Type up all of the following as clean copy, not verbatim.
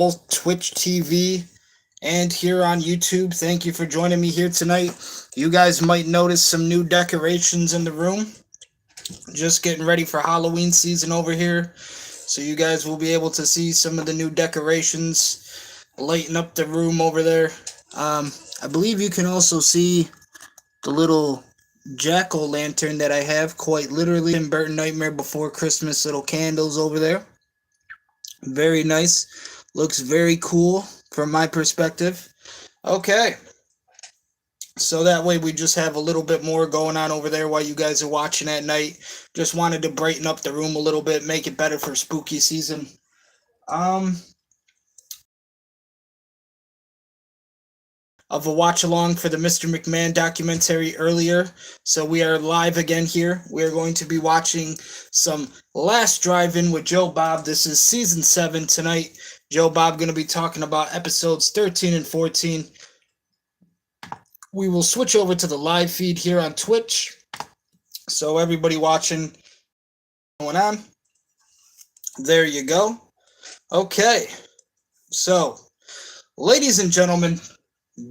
both Twitch TV and here on YouTube. Thank you for joining me here tonight. You guys might notice some new decorations in the room. Just getting ready for Halloween season over here. So you guys will be able to see some of the new decorations lighting up the room over there. I believe you can also see the little jack-o'-lantern that I have, quite literally, in Burton Nightmare Before Christmas little candles over there. Very nice. Looks very cool from my perspective. Okay. So that way we just have a little bit more going on over there while you guys are watching at night. Just wanted to brighten up the room a little bit, make it better for spooky season. Of a watch along for the Mr. McMahon documentary earlier. So we are live again here. We are going to be watching some Last Drive-In with Joe Bob. This is season 7 tonight. Joe Bob going to be talking about episodes 13 and 14. We will switch over to the live feed here on Twitch. So everybody watching, going on. There you go. Okay. So, ladies and gentlemen,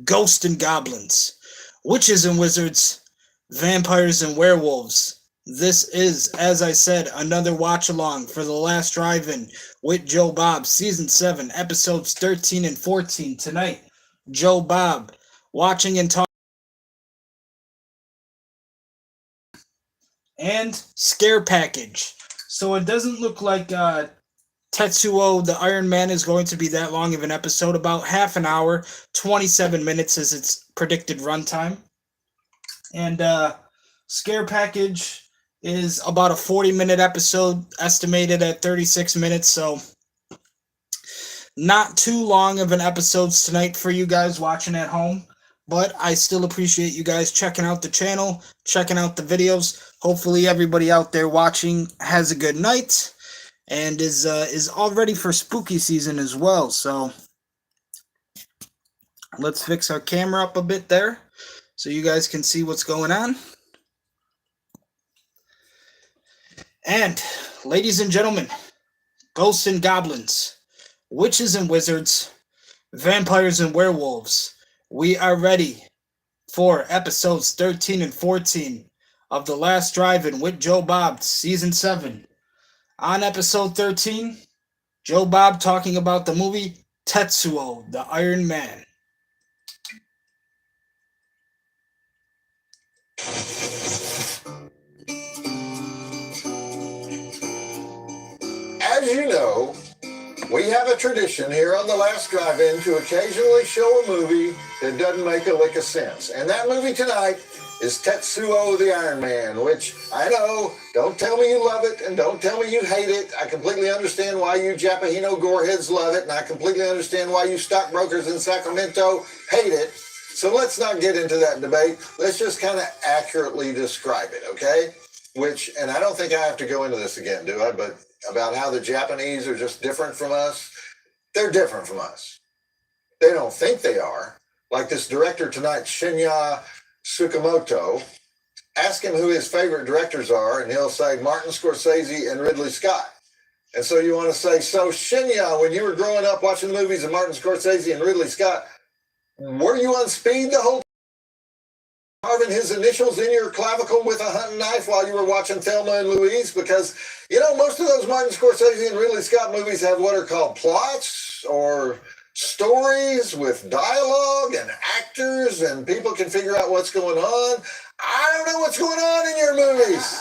ghosts and goblins, witches and wizards, vampires and werewolves. This is, as I said, another watch along for the Last Drive-In with Joe Bob, season 7, episodes 13 and 14. Tonight, Joe Bob watching and talking. And scare package. So it doesn't look like Tetsuo the Iron Man is going to be that long of an episode. About half an hour, 27 minutes is its predicted runtime. And scare package is about a 40-minute episode, estimated at 36 minutes. So not too long of an episode tonight for you guys watching at home. But I still appreciate you guys checking out the channel, checking out the videos. Hopefully everybody out there watching has a good night and is all ready for spooky season as well. So let's fix our camera up a bit there so you guys can see what's going on. And ladies and gentlemen, ghosts and goblins, witches and wizards, vampires and werewolves, we are ready for episodes 13 and 14 of The Last Drive-In with Joe Bob, season 7. On episode 13, Joe Bob talking about the movie Tetsuo the Iron Man. As you know, we have a tradition here on The Last Drive-In to occasionally show a movie that doesn't make a lick of sense. And that movie tonight is Tetsuo the Iron Man, which I know, don't tell me you love it and don't tell me you hate it. I completely understand why you Japahino goreheads love it, and I completely understand why you stockbrokers in Sacramento hate it. So let's not get into that debate. Let's just kind of accurately describe it, okay? Which, and I don't think I have to go into this again, do I? But about how the Japanese are just different from us. They're different from us. They don't think they are. Like this director tonight, Shinya Tsukamoto, ask him who his favorite directors are, and he'll say Martin Scorsese and Ridley Scott. And so you want to say, so Shinya, when you were growing up watching the movies of Martin Scorsese and Ridley Scott, were you on speed the whole time? Carving his initials in your clavicle with a hunting knife while you were watching Thelma and Louise? Because, you know, most of those Martin Scorsese and Ridley Scott movies have what are called plots or stories with dialogue and actors, and people can figure out what's going on. I don't know what's going on in your movies.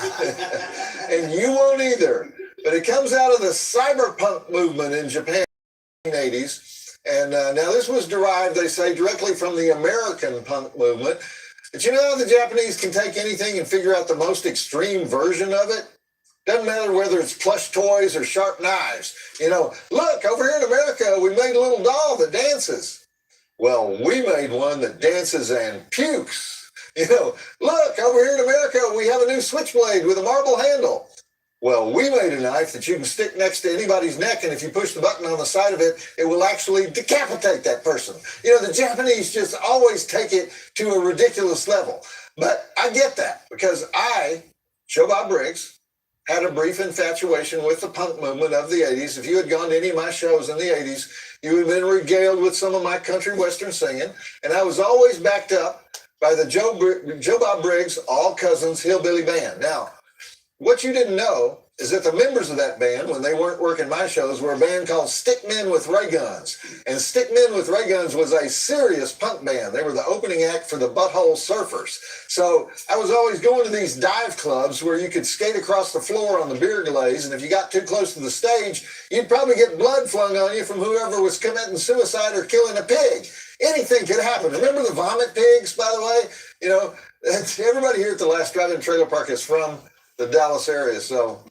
And you won't either. But it comes out of the cyberpunk movement in Japan in the 80s. And now this was derived, they say, directly from the American punk movement. But you know how the Japanese can take anything and figure out the most extreme version of it? Doesn't matter whether it's plush toys or sharp knives. You know, look, over here in America, we made a little doll that dances. Well, we made one that dances and pukes. You know, look, over here in America, we have a new switchblade with a marble handle. Well, we made a knife that you can stick next to anybody's neck, and if you push the button on the side of it, it will actually decapitate that person. You know, the Japanese just always take it to a ridiculous level. But I get that, because I, Joe Bob Briggs, had a brief infatuation with the punk movement of the 80s. If you had gone to any of my shows in the 80s, you would have been regaled with some of my country western singing. And I was always backed up by the Joe Bob Briggs All Cousins Hillbilly Band. Now, what you didn't know is that the members of that band, when they weren't working my shows, were a band called Stickmen with Ray Guns. And Stickmen with Ray Guns was a serious punk band. They were the opening act for the Butthole Surfers. So I was always going to these dive clubs where you could skate across the floor on the beer glaze, and if you got too close to the stage, you'd probably get blood flung on you from whoever was committing suicide or killing a pig. Anything could happen. Remember the vomit pigs, by the way? You know, everybody here at the Last Drive-In Trailer Park is from the Dallas area, so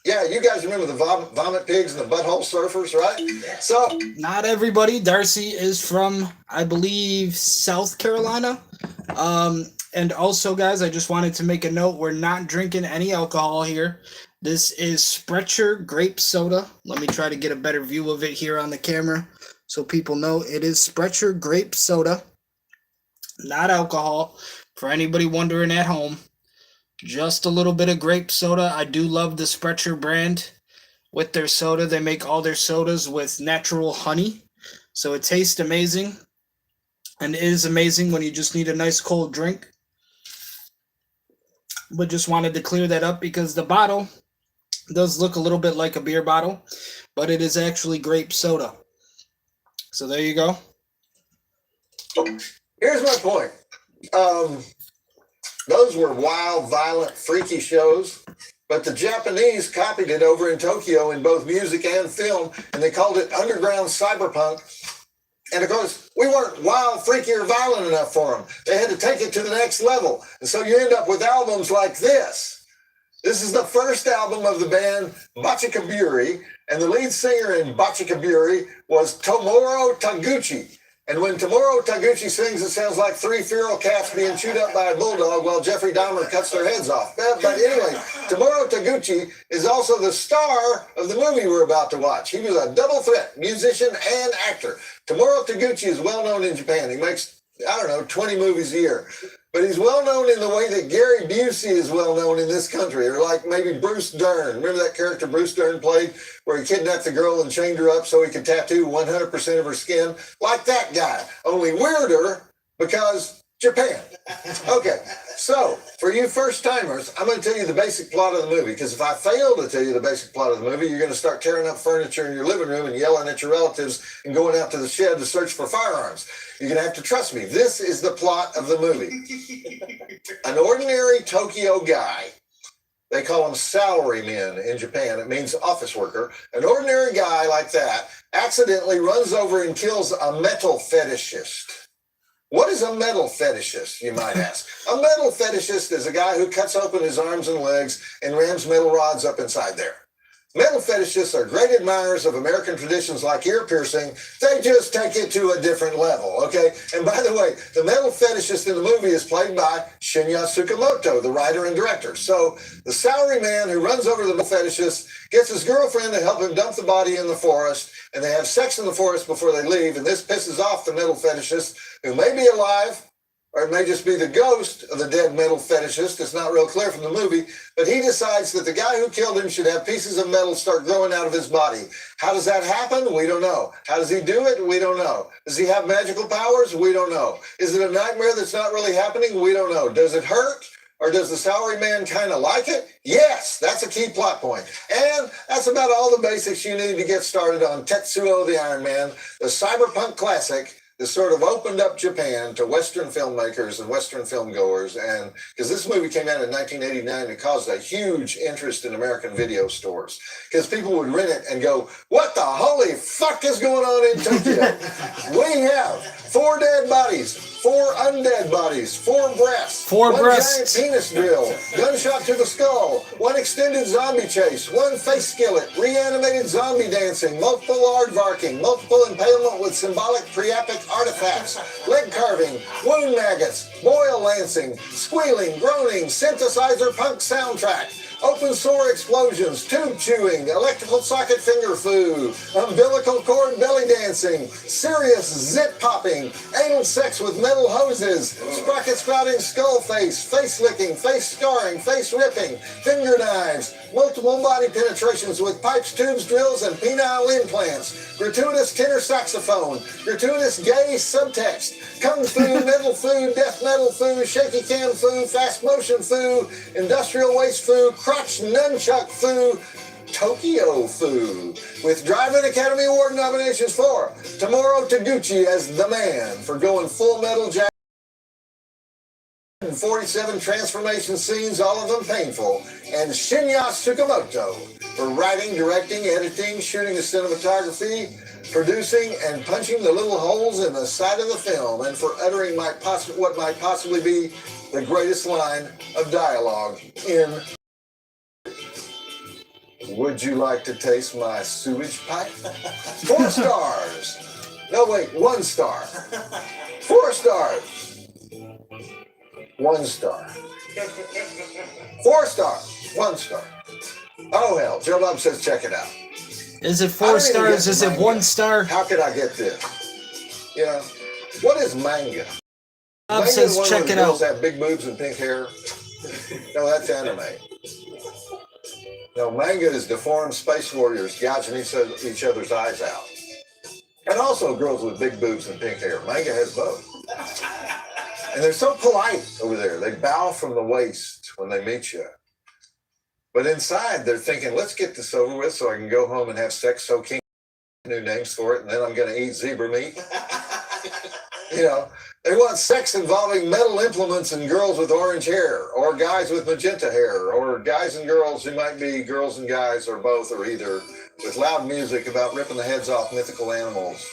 yeah, you guys remember the vomit pigs and the butthole surfers, right? So not everybody. Darcy is from, I believe, South Carolina. And also, guys, I just wanted to make a note. We're not drinking any alcohol here. This is Sprecher grape soda. Let me try to get a better view of it here on the camera so people know it is Sprecher grape soda. Not alcohol. For anybody wondering at home. Just a little bit of grape soda. I do love the Sprecher brand with their soda. They make all their sodas with natural honey. So it tastes amazing. And it is amazing when you just need a nice cold drink. But just wanted to clear that up because the bottle does look a little bit like a beer bottle. But it is actually grape soda. So there you go. Here's my point. Those were wild, violent, freaky shows, but the Japanese copied it over in Tokyo in both music and film, and they called it underground cyberpunk. And of course, we weren't wild, freaky, or violent enough for them. They had to take it to the next level. And so you end up with albums like this. This is the first album of the band Bachikaburi, and the lead singer in Bachikaburi was Tomoro Taguchi. And when Tomoro Taguchi sings, it sounds like three feral cats being chewed up by a bulldog while Jeffrey Dahmer cuts their heads off. But anyway, Tomoro Taguchi is also the star of the movie we're about to watch. He was a double threat, musician and actor. Tomoro Taguchi is well known in Japan. He makes, 20 movies a year. But he's well known in the way that Gary Busey is well known in this country, or like maybe Bruce Dern. Remember that character Bruce Dern played where he kidnapped the girl and chained her up so he could tattoo 100% of her skin? Like that guy, only weirder because Japan. Okay, so for you first timers, I'm going to tell you the basic plot of the movie, because if I fail to tell you the basic plot of the movie, you're going to start tearing up furniture in your living room and yelling at your relatives and going out to the shed to search for firearms. You're going to have to trust me. This is the plot of the movie. An ordinary Tokyo guy, they call them salarymen in Japan. It means office worker. An ordinary guy like that accidentally runs over and kills a metal fetishist. What is a metal fetishist, you might ask? A metal fetishist is a guy who cuts open his arms and legs and rams metal rods up inside there. Metal fetishists are great admirers of American traditions like ear piercing. They just take it to a different level, okay? And by the way, the metal fetishist in the movie is played by Shinya Tsukamoto, the writer and director. So the salaryman who runs over to the metal fetishist gets his girlfriend to help him dump the body in the forest, and they have sex in the forest before they leave, and this pisses off the metal fetishist, who may be alive, or it may just be the ghost of the dead metal fetishist. It's not real clear from the movie, but he decides that the guy who killed him should have pieces of metal start growing out of his body. How does that happen? We don't know. How does he do it? We don't know. Does he have magical powers? We don't know. Is it a nightmare that's not really happening? We don't know. Does it hurt? Or does the salaryman kind of like it? Yes, that's a key plot point. And that's about all the basics you need to get started on Tetsuo the Iron Man, the cyberpunk classic that sort of opened up Japan to Western filmmakers and Western film goers. And because this movie came out in 1989, it caused a huge interest in American video stores, because people would rent it and go, what the holy fuck is going on in Tokyo? We have 4 dead bodies, 4 undead bodies, 4 breasts, 4 1 breasts, giant penis drill, gunshot to the skull, 1 extended zombie chase, 1 face skillet, reanimated zombie dancing, multiple aardvarking, multiple impalement with symbolic priapic artifacts, leg carving, wound maggots, boil lancing, squealing, groaning, synthesizer punk soundtrack. Open sore explosions, tube chewing, electrical socket finger foo, umbilical cord belly dancing, serious zit popping, anal sex with metal hoses, sprocket spouting skull face licking, face scarring, face ripping, finger knives, multiple body penetrations with pipes, tubes, drills, and penile implants, gratuitous tenor saxophone, gratuitous gay subtext, kung fu, metal foo, death metal foo, shaky cam foo, fast motion foo, industrial waste foo, crotch nunchuck foo, Tokyo foo, with Drive-In Academy Award nominations for Tamoro Taguchi as the man for going full metal jacket. 47 transformation scenes, all of them painful, and Shinya Tsukamoto for writing, directing, editing, shooting the cinematography, producing, and punching the little holes in the side of the film, and for uttering what might possibly be the greatest line of dialogue in. Would you like to taste my sewage pipe? 4 stars. No, wait, 1 star. 4 stars. 1 star. 4 stars. 1 star. Oh, hell. Joe Bob says check it out. Is it 4 stars? Is it 1 star? How could I get this? You know, what is manga? Bob says check it out. Girls have big boobs and pink hair. No, that's anime. No, manga is deformed space warriors gouging each other's eyes out. And also girls with big boobs and pink hair. Manga has both. And they're so polite over there. They bow from the waist when they meet you. But inside, they're thinking, let's get this over with so I can go home and have sex so king, new names for it, and then I'm going to eat zebra meat. You know, they want sex involving metal implements and girls with orange hair, or guys with magenta hair, or guys and girls who might be girls and guys, or both, or either, with loud music about ripping the heads off mythical animals.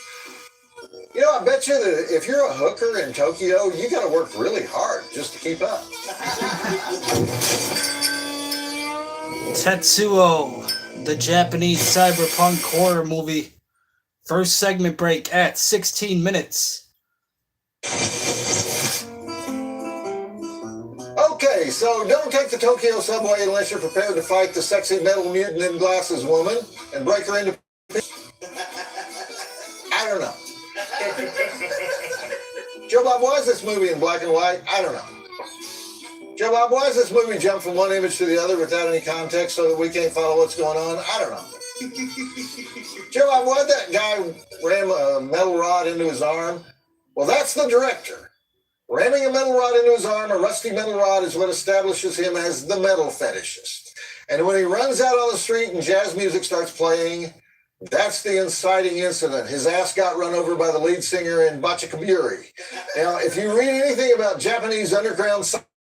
You know, I bet you that if you're a hooker in Tokyo, you got to work really hard just to keep up. Tetsuo, the Japanese cyberpunk horror movie. First segment break at 16 minutes. Okay, so don't take the Tokyo subway unless you're prepared to fight the sexy metal mutant in glasses woman and break her into pieces. I don't know. Joe Bob, why is this movie in black and white? I don't know. Joe Bob, why is this movie jump from one image to the other without any context so that we can't follow what's going on? I don't know. Joe Bob, why'd that guy ram a metal rod into his arm? Well, that's the director. Ramming a metal rod into his arm, a rusty metal rod, is what establishes him as the metal fetishist. And when he runs out on the street and jazz music starts playing, that's the inciting incident. His ass got run over by the lead singer in Bachakaburi. Now, if you read anything about Japanese underground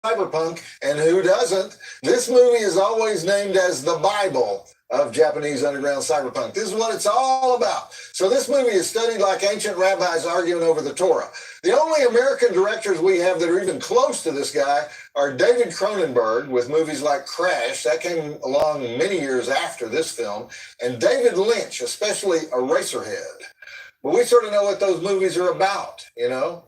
cyberpunk, and who doesn't, this movie is always named as the Bible of Japanese underground cyberpunk. This is what it's all about. So this movie is studied like ancient rabbis arguing over the Torah. The only American directors we have that are even close to this guy are David Cronenberg with movies like Crash, that came along many years after this film, and David Lynch, especially Eraserhead. But we sort of know what those movies are about, you know?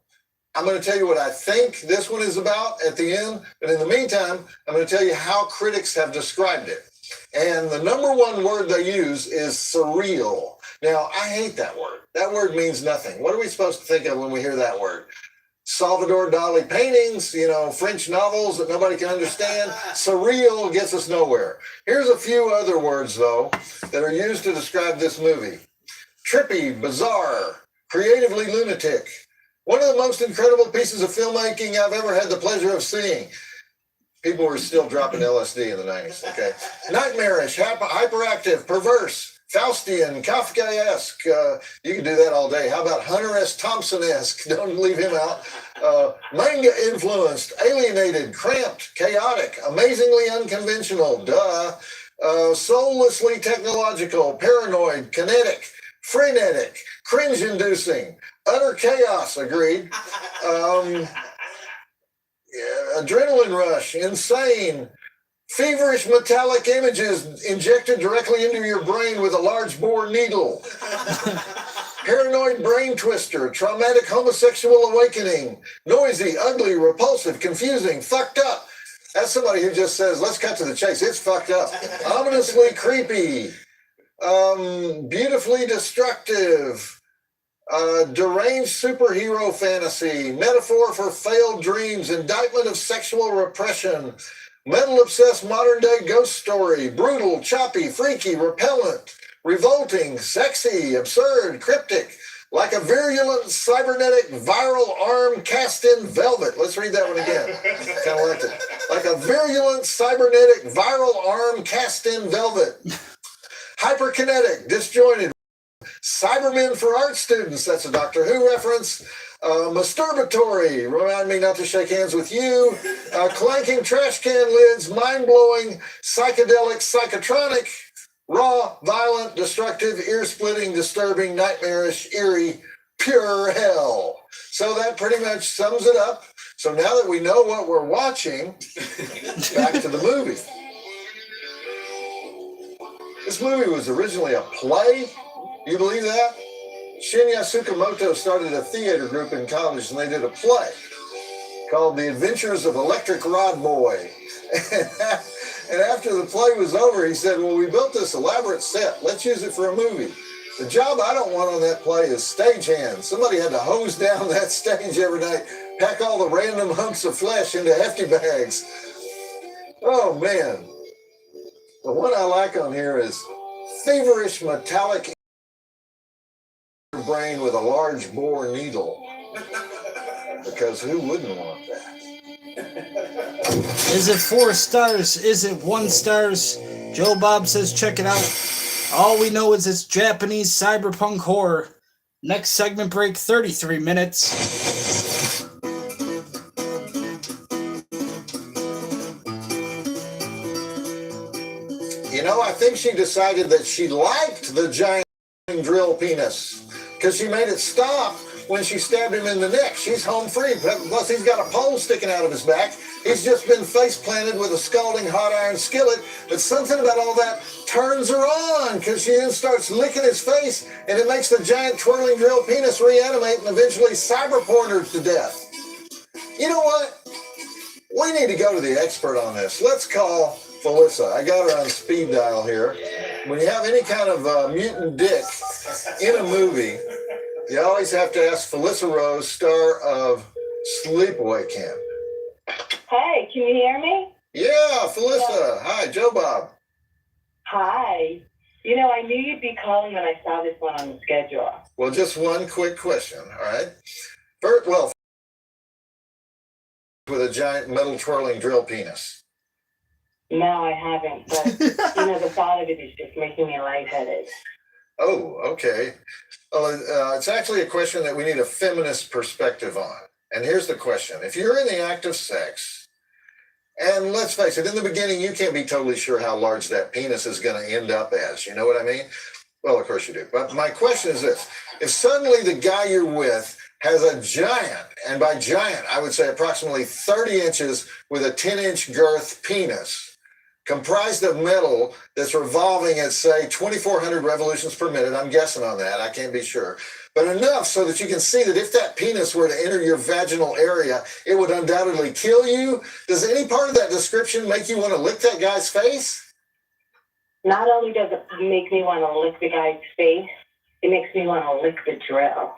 I'm going to tell you what I think this one is about at the end, but in the meantime, I'm going to tell you how critics have described it. And the number one word they use is surreal. Now, I hate that word. That word means nothing. What are we supposed to think of when we hear that word? Salvador Dali paintings, you know, French novels that nobody can understand. Surreal gets us nowhere. Here's a few other words, though, that are used to describe this movie. Trippy, bizarre, creatively lunatic. One of the most incredible pieces of filmmaking I've ever had the pleasure of seeing. People were still dropping LSD in the 90s, okay? Nightmarish, hyperactive, perverse, Faustian, Kafkaesque. You can do that all day. How about Hunter S. Thompson-esque? Don't leave him out. Manga-influenced, alienated, cramped, chaotic, amazingly unconventional, soullessly technological, paranoid, kinetic, frenetic, cringe-inducing, utter chaos, agreed. Adrenaline rush, insane, feverish metallic images injected directly into your brain with a large bore needle, paranoid brain twister, traumatic homosexual awakening, noisy, ugly, repulsive, confusing, fucked up, That's somebody who just says, let's cut to the chase. It's fucked up. Ominously creepy. Beautifully destructive. Deranged superhero fantasy. Metaphor for failed dreams. Indictment of sexual repression. Metal-obsessed modern-day ghost story. Brutal, choppy, freaky, repellent, revolting, sexy, absurd, cryptic. Like a virulent cybernetic viral arm cast in velvet. Let's read that one again. Kind of liked it. Like a virulent cybernetic viral arm cast in velvet. Hyperkinetic, disjointed. Cybermen for art students. That's a Doctor Who reference. Masturbatory. Remind me not to shake hands with you. Clanking trash can lids. Mind-blowing. Psychedelic. Psychotronic. Raw, violent, destructive, ear-splitting, disturbing, nightmarish, eerie, pure hell. So that pretty much sums it up. So now that we know what we're watching, back to the movie. This movie was originally a play. You believe that? Shinya Tsukamoto started a theater group in college, and they did a play called The Adventures of Electric Rod Boy. And after the play was over, he said, well, we built this elaborate set. Let's use it for a movie. The job I don't want on that play is stagehand. Somebody had to hose down that stage every night, pack all the random hunks of flesh into hefty bags. Oh, man. The one I like on here is feverish metallic brain with a large bore needle. Because who wouldn't want that? Is it 4 stars? Is it 1 stars? Joe Bob says check it out. All we know is it's Japanese cyberpunk horror. Next segment break, 33 minutes. You know, I think she decided that she liked the giant drill penis because she made it stop when she stabbed him in the neck. She's home free. Plus, he's got a pole sticking out of his back. He's just been face planted with a scalding hot iron skillet. But something about all that turns her on because she then starts licking his face, and it makes the giant twirling drill penis reanimate and eventually cyberporn her to death. You know what? We need to go to the expert on this. Let's call Felissa. I got her on speed dial here. When you have any kind of mutant dick in a movie, you always have to ask Felissa Rose, star of Sleepaway Camp. Hey, can you hear me? Yeah, Felissa. Yeah. Hi, Joe Bob. Hi. You know, I knew you'd be calling when I saw this one on the schedule. Well, just one quick question, all right? First, well, with a giant metal twirling drill penis. No, I haven't, but, you know, the thought of it is just making me lightheaded. Oh, okay. Well, it's actually a question that we need a feminist perspective on. And here's the question. If you're in the act of sex, and let's face it, in the beginning, you can't be totally sure how large that penis is going to end up as. You know what I mean? Well, of course you do. But my question is this. If suddenly the guy you're with has a giant, and by giant, I would say approximately 30 inches with a 10-inch girth penis, comprised of metal that's revolving at, say, 2,400 revolutions per minute. I'm guessing on that. I can't be sure. But enough so that you can see that if that penis were to enter your vaginal area, it would undoubtedly kill you. Does any part of that description make you want to lick that guy's face? Not only does it make me want to lick the guy's face, it makes me want to lick the drill.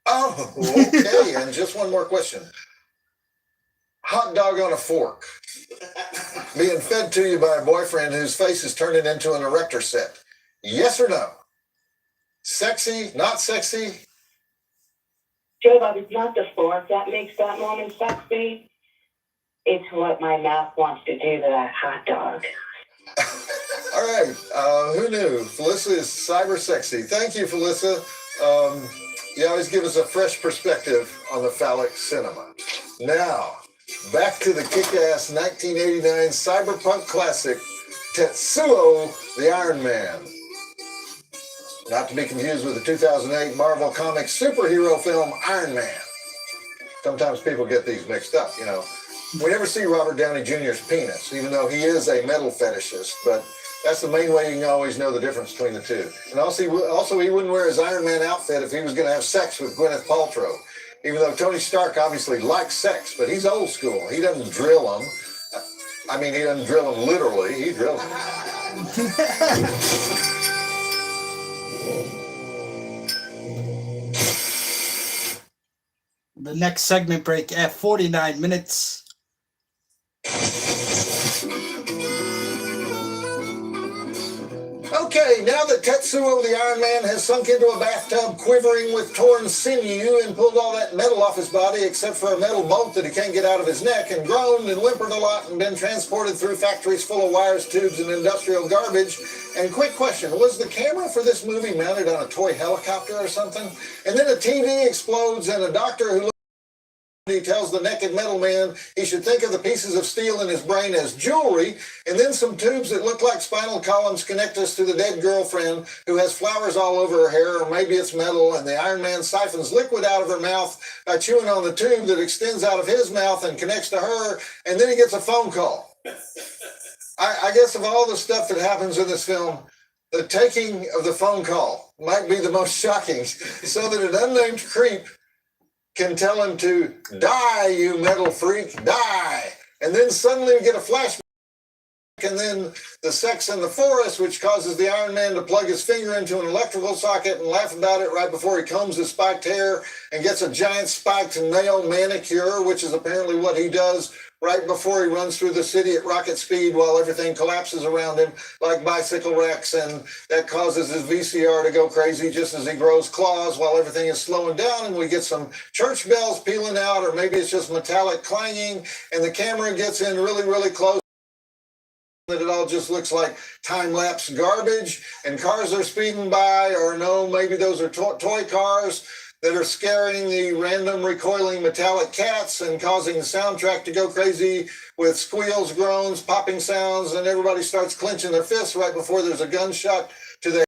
Oh, okay. And just one more question. Hot dog on a fork. Being fed to you by a boyfriend whose face is turning into an erector set. Yes or no? Sexy, not sexy? Joe Bob, it's not the fork that makes that moment sexy. It's what my mouth wants to do to that hot dog. All right. Who knew? Felissa is cyber sexy. Thank you, Felissa. You always give us a fresh perspective on the phallic cinema. Now, back to the kick-ass 1989 cyberpunk classic, Tetsuo the Iron Man. Not to be confused with the 2008 Marvel Comics superhero film Iron Man. Sometimes people get these mixed up, you know. We never see Robert Downey Jr.'s penis, even though he is a metal fetishist, but that's the main way you can always know the difference between the two. And also he wouldn't wear his Iron Man outfit if he was going to have sex with Gwyneth Paltrow. Even though Tony Stark obviously likes sex, but he's old school. He doesn't drill them. I mean, he doesn't drill them literally. He drills them. The next segment break at 49 minutes. Okay, now that Tetsuo the Iron Man has sunk into a bathtub quivering with torn sinew and pulled all that metal off his body except for a metal bolt that he can't get out of his neck, and groaned and whimpered a lot and been transported through factories full of wires, tubes, and industrial garbage. And quick question, was the camera for this movie mounted on a toy helicopter or something? And then a TV explodes and a doctor who he tells the naked metal man he should think of the pieces of steel in his brain as jewelry, and then some tubes that look like spinal columns connect us to the dead girlfriend who has flowers all over her hair, or maybe it's metal, and the Iron Man siphons liquid out of her mouth by chewing on the tube that extends out of his mouth and connects to her, and then he gets a phone call. I guess of all the stuff that happens in this film, the taking of the phone call might be the most shocking, so that an unnamed creep can tell him to die, you metal freak, die. And then suddenly we get a flashback, and then the sex in the forest, which causes the Iron Man to plug his finger into an electrical socket and laugh about it right before he combs his spiked hair and gets a giant spiked nail manicure, which is apparently what he does right before he runs through the city at rocket speed while everything collapses around him like bicycle wrecks, and that causes his VCR to go crazy just as he grows claws while everything is slowing down, and we get some church bells peeling out, or maybe it's just metallic clanging, and the camera gets in really, really close. That it all just looks like time-lapse garbage, and cars are speeding by, or no, maybe those are toy cars that are scaring the random recoiling metallic cats and causing the soundtrack to go crazy with squeals, groans, popping sounds, and everybody starts clenching their fists right before there's a gunshot to the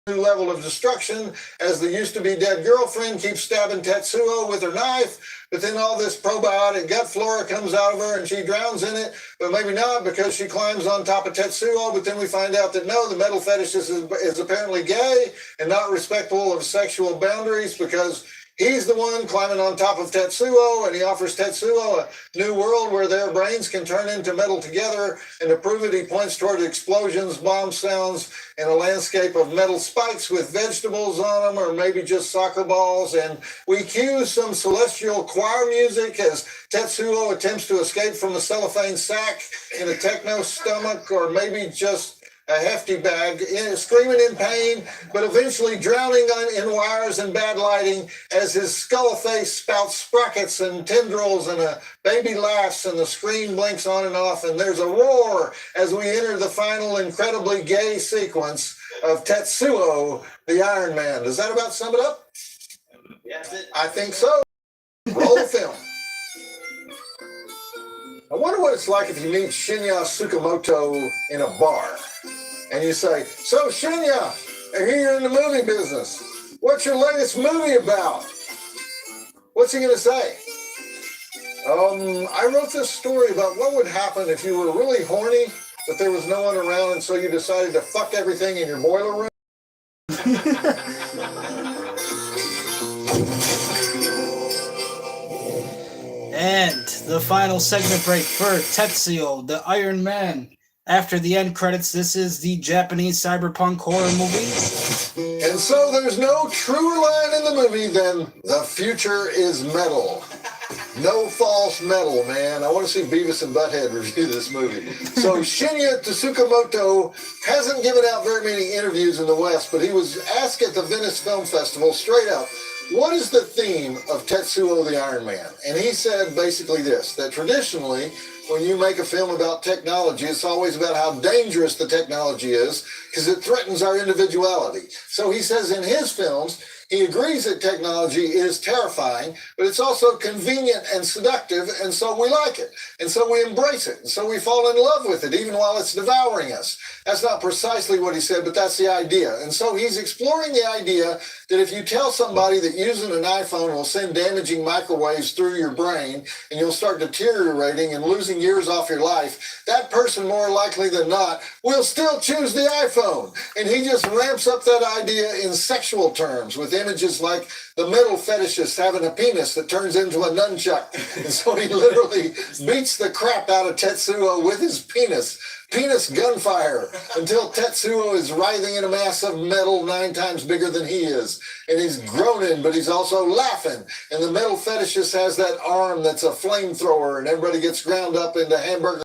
new level of destruction as the used-to-be dead girlfriend keeps stabbing Tetsuo with her knife, but then all this probiotic gut flora comes out of her and she drowns in it, but maybe not because she climbs on top of Tetsuo, but then we find out that no, the metal fetish is apparently gay and not respectful of sexual boundaries because he's the one climbing on top of Tetsuo, and he offers Tetsuo a new world where their brains can turn into metal together, and to prove it, he points toward explosions, bomb sounds, and a landscape of metal spikes with vegetables on them, or maybe just soccer balls, and we cue some celestial choir music as Tetsuo attempts to escape from a cellophane sack in a techno stomach, or maybe just a hefty bag, screaming in pain, but eventually drowning in wires and bad lighting as his skull face spouts sprockets and tendrils, and a baby laughs and the screen blinks on and off, and there's a roar as we enter the final incredibly gay sequence of Tetsuo the Iron Man. Does that about sum it up? Yes, I think so. Roll film. I wonder what it's like if you meet Shinya Tsukamoto in a bar. And you say, so Shinya, I hear you're in the movie business. What's your latest movie about? What's he going to say? I wrote this story about what would happen if you were really horny, but there was no one around, and so you decided to fuck everything in your boiler room. And the final segment break for Tetsuo the Iron Man. After the end credits, this is the Japanese cyberpunk horror movie. And so there's no truer line in the movie than the future is metal. No false metal, man. I want to see Beavis and Butthead review this movie. So Shinya Tsukamoto hasn't given out very many interviews in the West, but he was asked at the Venice Film Festival straight up, what is the theme of Tetsuo the Iron Man? And he said basically this, that traditionally, when you make a film about technology, it's always about how dangerous the technology is because it threatens our individuality. So he says in his films, he agrees that technology is terrifying, but it's also convenient and seductive, and so we like it. And so we embrace it. And so we fall in love with it, even while it's devouring us. That's not precisely what he said, but that's the idea. And so he's exploring the idea that if you tell somebody that using an iPhone will send damaging microwaves through your brain, and you'll start deteriorating and losing years off your life, that person, more likely than not, will still choose the iPhone. And he just ramps up that idea in sexual terms with images like the metal fetishist having a penis that turns into a nunchuck. And so he literally beats the crap out of Tetsuo with his penis. Penis gunfire until Tetsuo is writhing in a mass of metal 9 times bigger than he is. And he's groaning, but he's also laughing. And the metal fetishist has that arm that's a flamethrower, and everybody gets ground up into hamburger.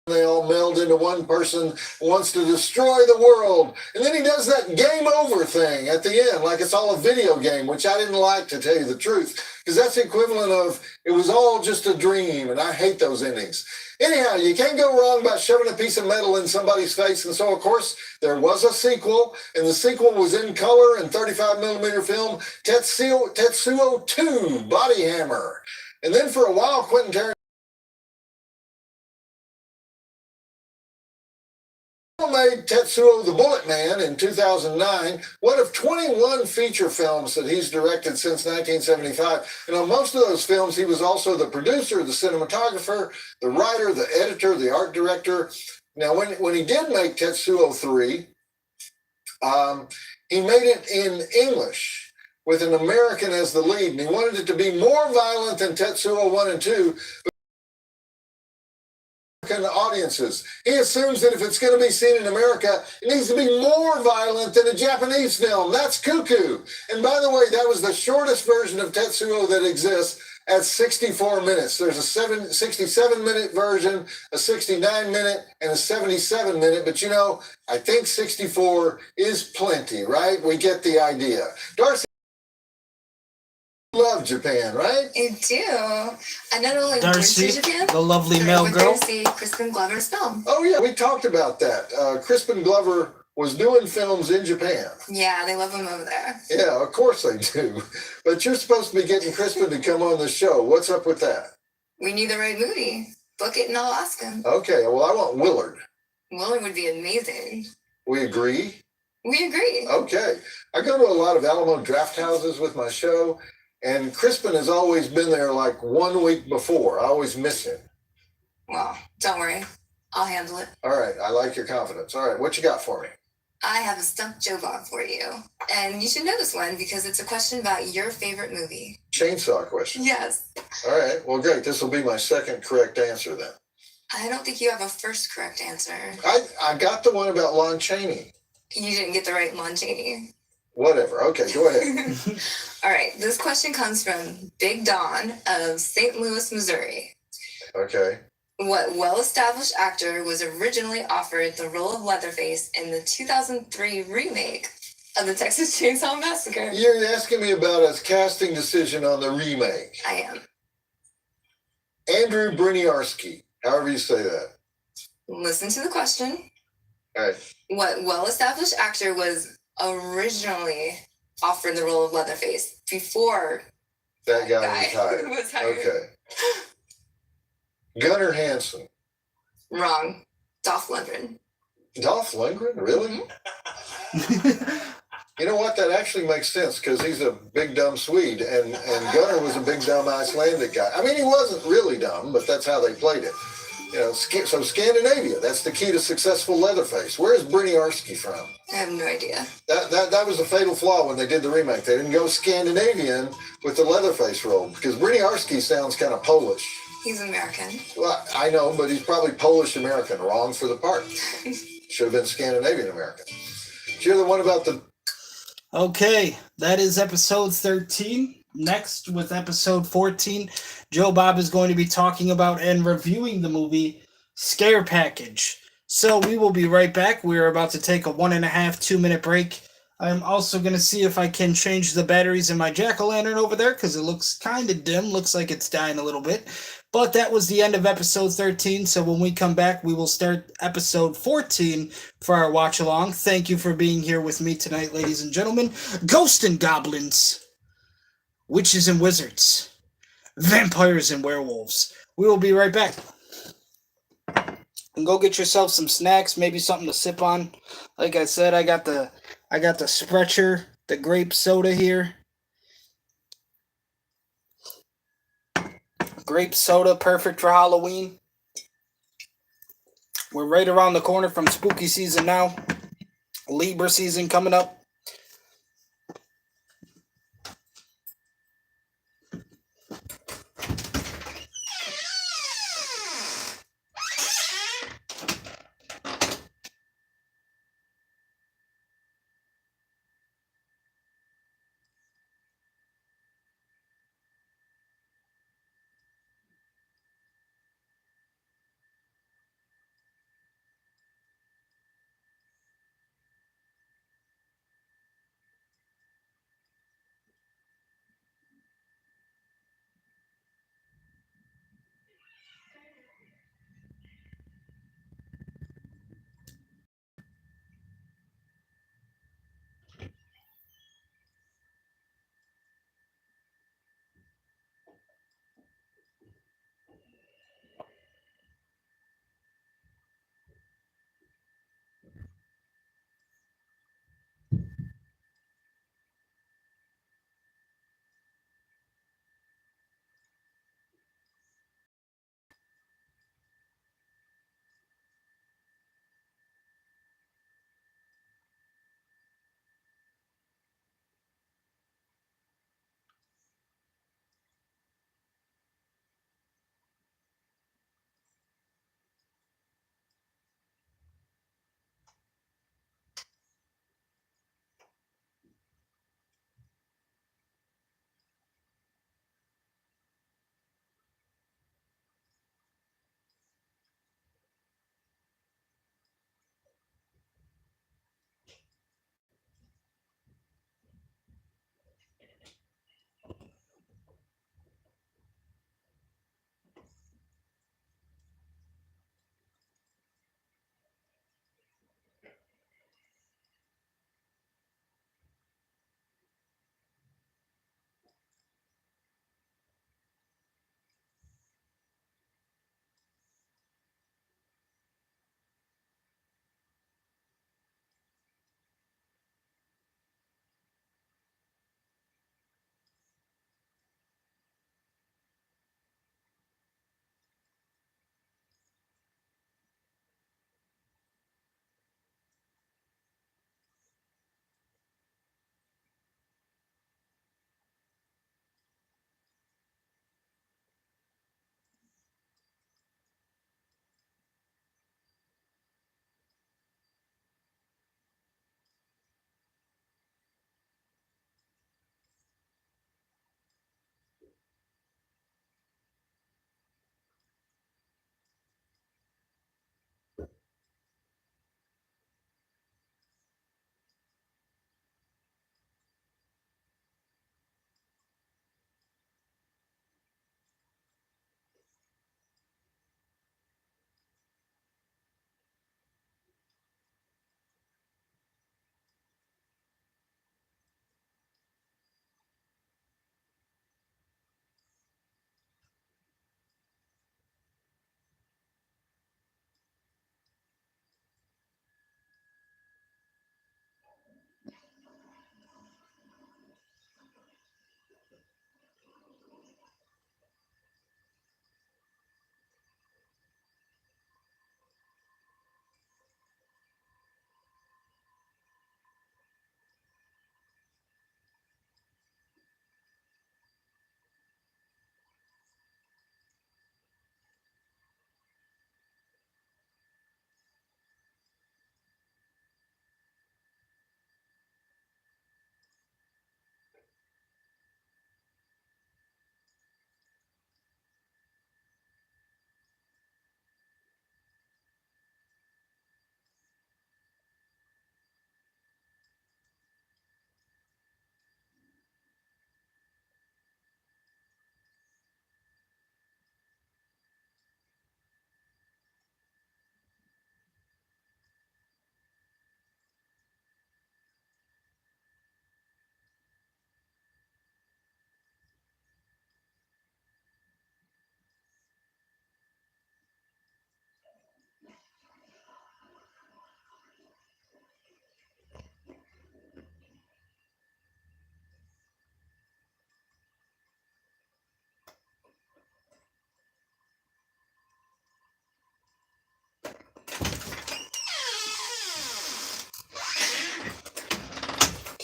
They all meld into one person who wants to destroy the world. And then he does that game over thing at the end, like it's all a video game, which I didn't like, to tell you the truth, because that's the equivalent of it was all just a dream, and I hate those endings. Anyhow, you can't go wrong by shoving a piece of metal in somebody's face. And so, of course, there was a sequel, and the sequel was in color and 35 millimeter film, Tetsuo 2, Body Hammer. And then for a while, Quentin Tarantino made Tetsuo the Bullet Man in 2009, one of 21 feature films that he's directed since 1975. And on most of those films, he was also the producer, the cinematographer, the writer, the editor, the art director. Now, when he did make Tetsuo 3, he made it in English with an American as the lead, and he wanted it to be more violent than Tetsuo 1 and 2. Audiences. He assumes that if it's going to be seen in America, it needs to be more violent than a Japanese film. That's cuckoo. And by the way, that was the shortest version of Tetsuo that exists at 64 minutes. There's a 67-minute version, a 69-minute, and a 77-minute. But you know, I think 64 is plenty, right? We get the idea. Darcy, love Japan, right? I do. I not only Darcy, went to Japan, the lovely but I male went girl. there to see Crispin Glover's film. Oh yeah, we talked about that. Crispin Glover was doing films in Japan. Yeah, they love him over there. Yeah, of course they do. But you're supposed to be getting Crispin to come on the show. What's up with that? We need the right movie. Book it and I'll ask him. Okay, well, I want Willard. Willard would be amazing. We agree? We agree. Okay. I go to a lot of Alamo draft houses with my show, and Crispin has always been there like 1 week before. I always miss him. Well, don't worry. I'll handle it. All right, I like your confidence. All right, what you got for me? I have a Stump Joe Bob for you. And you should know this one because it's a question about your favorite movie. Chainsaw question. Yes. All right, well, great. This will be my second correct answer then. I don't think you have a first correct answer. I got the one about Lon Chaney. You didn't get the right Lon Chaney. Whatever. Okay, go ahead. All right. This question comes from Big Don of St. Louis, Missouri. Okay. What well-established actor was originally offered the role of Leatherface in the 2003 remake of the Texas Chainsaw Massacre? You're asking me about a casting decision on the remake. I am. Andrew Briniarski, however you say that. Listen to the question. All right. What well-established actor was originally offered the role of Leatherface before That guy was hired. was hired? Okay. Gunnar Hansen. Wrong. Dolph Lundgren. Dolph Lundgren? Really? You know what? That actually makes sense because he's a big dumb Swede, and Gunnar was a big dumb Icelandic guy. I mean, he wasn't really dumb, but that's how they played it. You know, so Scandinavia, that's the key to successful Leatherface. Where's Briniarski from? I have no idea. That was a fatal flaw when they did the remake. They didn't go Scandinavian with the Leatherface role because Briniarski sounds kind of Polish. He's American. Well, I know, but he's probably Polish-American, wrong for the part. Should have been Scandinavian-American. Did you hear the one about the... Okay, that is episode 13. Next, with episode 14, Joe Bob is going to be talking about and reviewing the movie Scare Package. So we will be right back. We are about to take a 1.5, 2 minute break. I'm also going to see if I can change the batteries in my jack-o'-lantern over there because it looks kind of dim. Looks like it's dying a little bit. But that was the end of episode 13. So when we come back, we will start episode 14 for our watch-along. Thank you for being here with me tonight, ladies and gentlemen. Ghosts and goblins, witches and wizards, vampires and werewolves. We will be right back. And go get yourself some snacks, maybe something to sip on. Like I said, I got the Sprecher, the grape soda here. Grape soda, perfect for Halloween. We're right around the corner from spooky season now. Libra season coming up.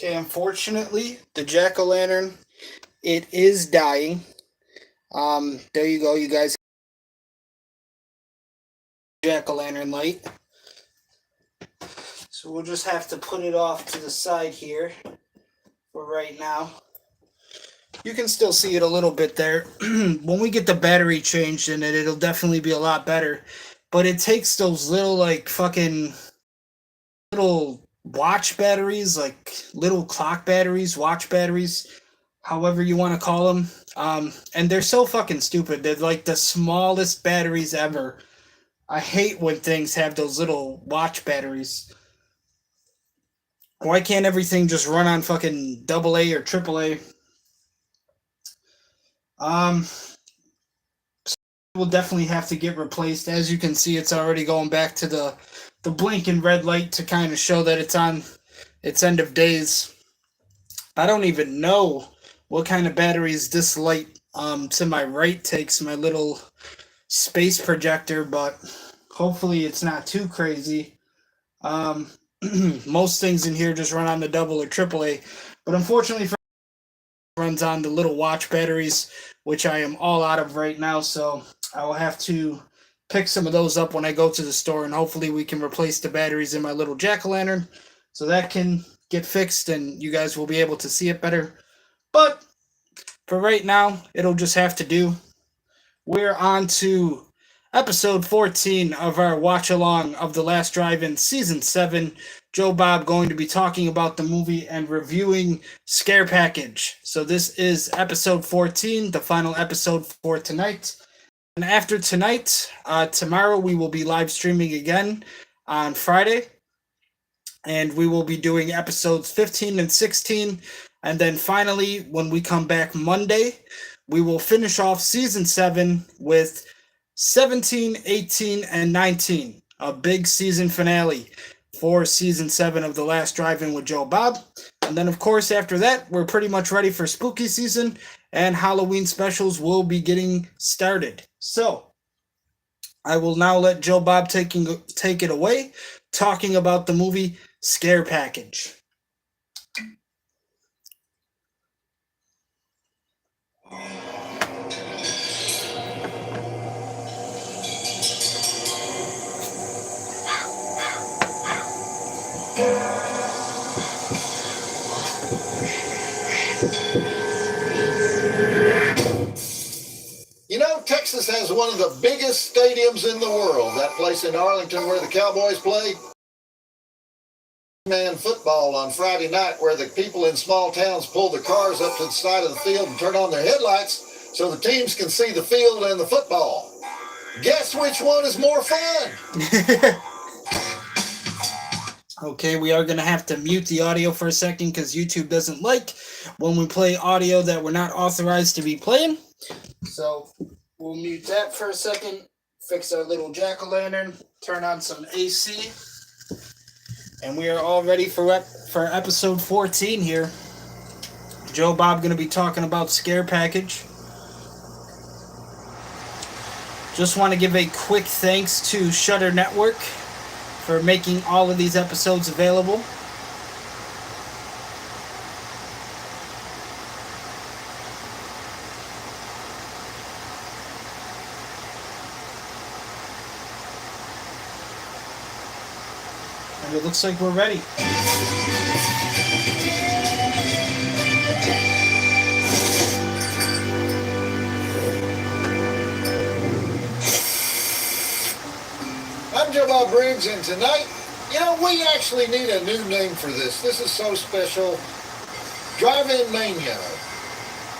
Okay, unfortunately, the jack-o'-lantern, it is dying. There you go, you guys. Jack-o'-lantern light. So we'll just have to put it off to the side here for right now. You can still see it a little bit there. When we get the battery changed in it, it'll definitely be a lot better. But it takes those little, like, fucking little watch batteries, like little clock batteries, watch batteries, however you want to call them. And they're so fucking stupid. They're like the smallest batteries ever. I hate when things have those little watch batteries. Why can't everything just run on fucking AA or AAA? Will definitely have to get replaced. As you can see, it's already going back to the blinking red light to kind of show that it's on its end of days. I don't even know what kind of batteries this light to my right takes, my little space projector, but hopefully it's not too crazy. Most things in here just run on the double or AAA, but unfortunately for runs on the little watch batteries, which I am all out of right now, so I will have to pick some of those up when I go to the store, and hopefully we can replace the batteries in my little jack-o'-lantern so that can get fixed and you guys will be able to see it better. But for right now, it'll just have to do. We're on to episode 14 of our watch along of The Last Drive-In Season 7. Joe Bob going to be talking about the movie and reviewing Scare Package. So this is episode 14, the final episode for tonight. And after tonight, tomorrow we will be live streaming again on Friday. And we will be doing episodes 15 and 16. And then finally, when we come back Monday, we will finish off season 7 with 17, 18, and 19. A big season finale for season 7 of The Last Drive-In with Joe Bob. And then, of course, after that, we're pretty much ready for spooky season, and Halloween specials will be getting started. So, I will now let Joe Bob take it away, talking about the movie Scare Package. You know, Texas has one of the biggest stadiums in the world. That place in Arlington where the Cowboys play. Man football on Friday night where the people in small towns pull the cars up to the side of the field and turn on their headlights so the teams can see the field and the football. Guess which one is more fun? Okay, we are going to have to mute the audio for a second because YouTube doesn't like when we play audio that we're not authorized to be playing. So we'll mute that for a second, fix our little jack-o'-lantern, turn on some AC, and we are all ready for episode 14 here. Joe Bob going to be talking about Scare Package. Just want to give a quick thanks to Shudder Network for making all of these episodes available. And it looks like we're ready. I'm Joe Bob Briggs, and tonight, you know, we actually need a new name for this. This is so special. Drive-In Mania.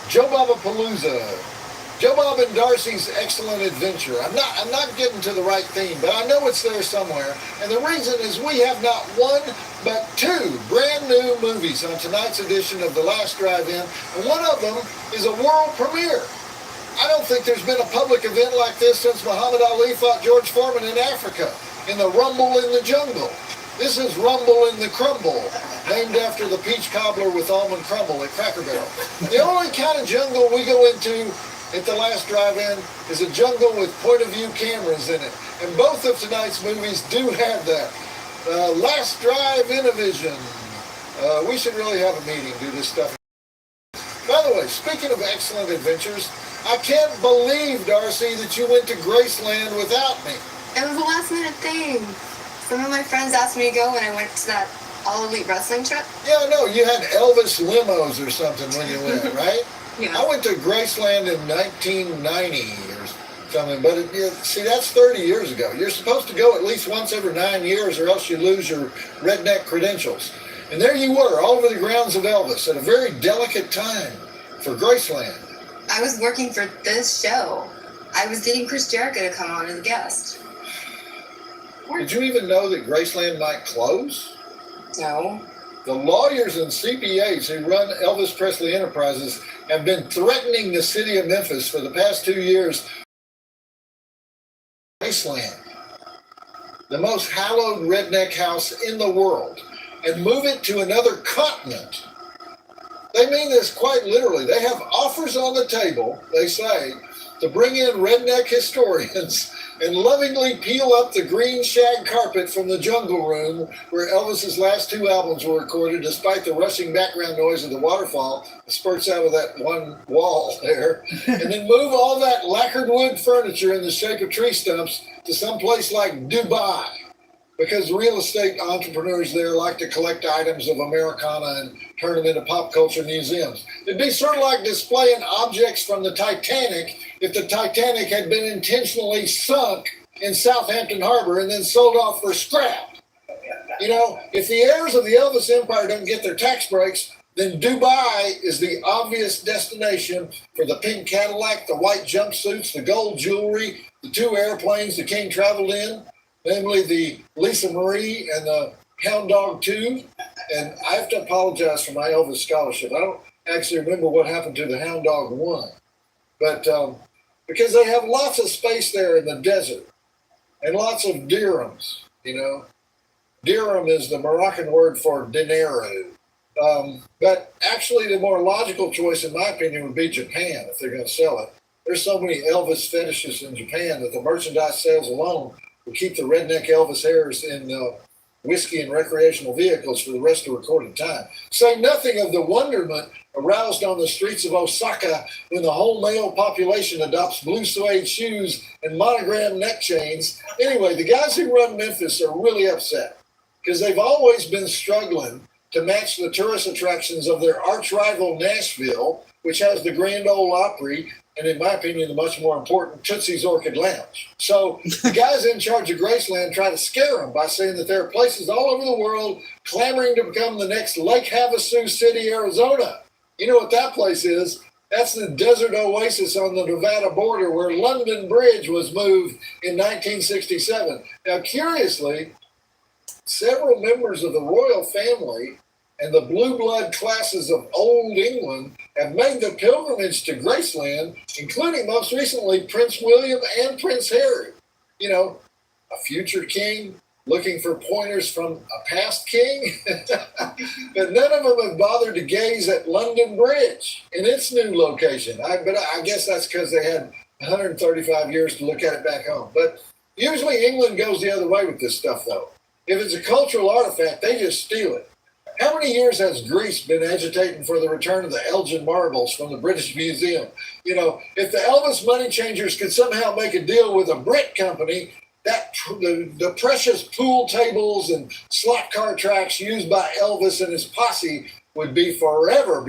Joe Bobapalooza. Joe Bob and Darcy's Excellent Adventure. I'm not getting to the right theme, but I know it's there somewhere. And the reason is we have not one, but two brand new movies on tonight's edition of The Last Drive-In. And one of them is a world premiere. I don't think there's been a public event like this since Muhammad Ali fought George Foreman in Africa in the Rumble in the Jungle. This is Rumble in the Crumble, named after the peach cobbler with almond crumble at Cracker Barrel. The only kind of jungle we go into at The Last Drive-In is a jungle with point-of-view cameras in it. And both of tonight's movies do have that. Last Drive-In-a-Vision. We should really have a meeting, do this stuff. By the way, speaking of excellent adventures, I can't believe, Darcy, that you went to Graceland without me. It was a last minute thing. Some of my friends asked me to go when I went to that All Elite Wrestling trip. Yeah, I know. You had Elvis limos or something when you went, right? Yeah. I went to Graceland in 1990 or something, but see, that's 30 years ago. You're supposed to go at least once every 9 years or else you lose your redneck credentials. And there you were, all over the grounds of Elvis at a very delicate time for Graceland. I was working for this show. I was getting Chris Jericho to come on as a guest. Did you even know that Graceland might close? No. The lawyers and CPAs who run Elvis Presley Enterprises have been threatening the city of Memphis for the past 2 years. Graceland, the most hallowed redneck house in the world, and move it to another continent. They mean this quite literally. They have offers on the table, they say, to bring in redneck historians and lovingly peel up the green shag carpet from the jungle room where Elvis's last 2 albums were recorded, despite the rushing background noise of the waterfall that spurts out of that one wall there, and then move all that lacquered wood furniture in the shape of tree stumps to some place like Dubai, because real estate entrepreneurs there like to collect items of Americana and turn them into pop culture museums. It'd be sort of like displaying objects from the Titanic if the Titanic had been intentionally sunk in Southampton Harbor and then sold off for scrap. You know, if the heirs of the Elvis Empire don't get their tax breaks, then Dubai is the obvious destination for the pink Cadillac, the white jumpsuits, the gold jewelry, the 2 airplanes the king traveled in, namely the Lisa Marie and the Hound Dog 2. And I have to apologize for my Elvis scholarship. I don't actually remember what happened to the Hound Dog 1. But because they have lots of space there in the desert and lots of dirhams, you know. Dirham is the Moroccan word for dinero. But actually the more logical choice, in my opinion, would be Japan if they're going to sell it. There's so many Elvis fetishists in Japan that the merchandise sales alone will keep the redneck Elvis heirs in whiskey and recreational vehicles for the rest of recorded time. Say nothing of the wonderment aroused on the streets of Osaka when the whole male population adopts blue suede shoes and monogram neck chains. Anyway, the guys who run Memphis are really upset because they've always been struggling to match the tourist attractions of their arch rival Nashville, which has the Grand Ole Opry, and in my opinion, the much more important Tootsie's Orchid Lounge. So the guys in charge of Graceland try to scare them by saying that there are places all over the world clamoring to become the next Lake Havasu City, Arizona. You know what that place is? That's the desert oasis on the Nevada border where London Bridge was moved in 1967. Now, curiously, several members of the royal family and the blue blood classes of Old England have made the pilgrimage to Graceland, including most recently Prince William and Prince Harry. You know, a future king looking for pointers from a past king. But none of them have bothered to gaze at London Bridge in its new location. But I guess that's because they had 135 years to look at it back home. But usually England goes the other way with this stuff, though. If it's a cultural artifact, they just steal it. How many years has Greece been agitating for the return of the Elgin marbles from the British Museum? You know, if the Elvis money changers could somehow make a deal with a Brit company, that the precious pool tables and slot car tracks used by Elvis and his posse would be forever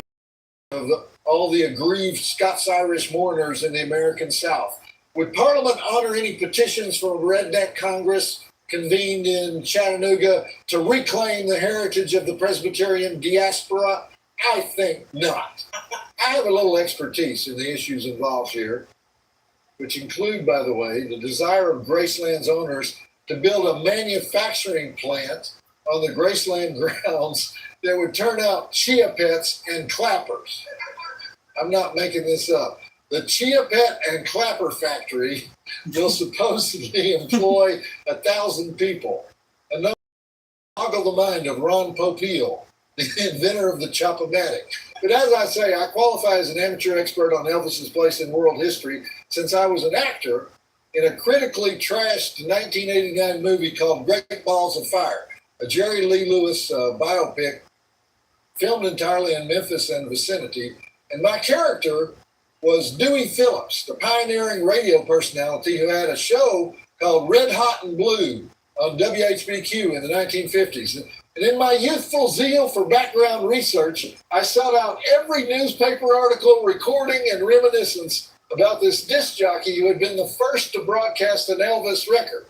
of all the aggrieved Scots-Irish mourners in the American South. Would Parliament honor any petitions from Redneck Congress convened in Chattanooga to reclaim the heritage of the Presbyterian diaspora? I think not. I have a little expertise in the issues involved here, which include, by the way, the desire of Graceland's owners to build a manufacturing plant on the Graceland grounds that would turn out chia pets and clappers. I'm not making this up. The Chia Pet and Clapper Factory will supposedly employ 1,000 people. Enough to boggle the mind of Ron Popeil, the inventor of the Chop-O-Matic. But as I say, I qualify as an amateur expert on Elvis's place in world history since I was an actor in a critically trashed 1989 movie called Great Balls of Fire, a Jerry Lee Lewis biopic filmed entirely in Memphis and vicinity. And my character was Dewey Phillips, the pioneering radio personality who had a show called Red Hot and Blue on WHBQ in the 1950s. And in my youthful zeal for background research, I sought out every newspaper article, recording, and reminiscence about this disc jockey who had been the first to broadcast an Elvis record.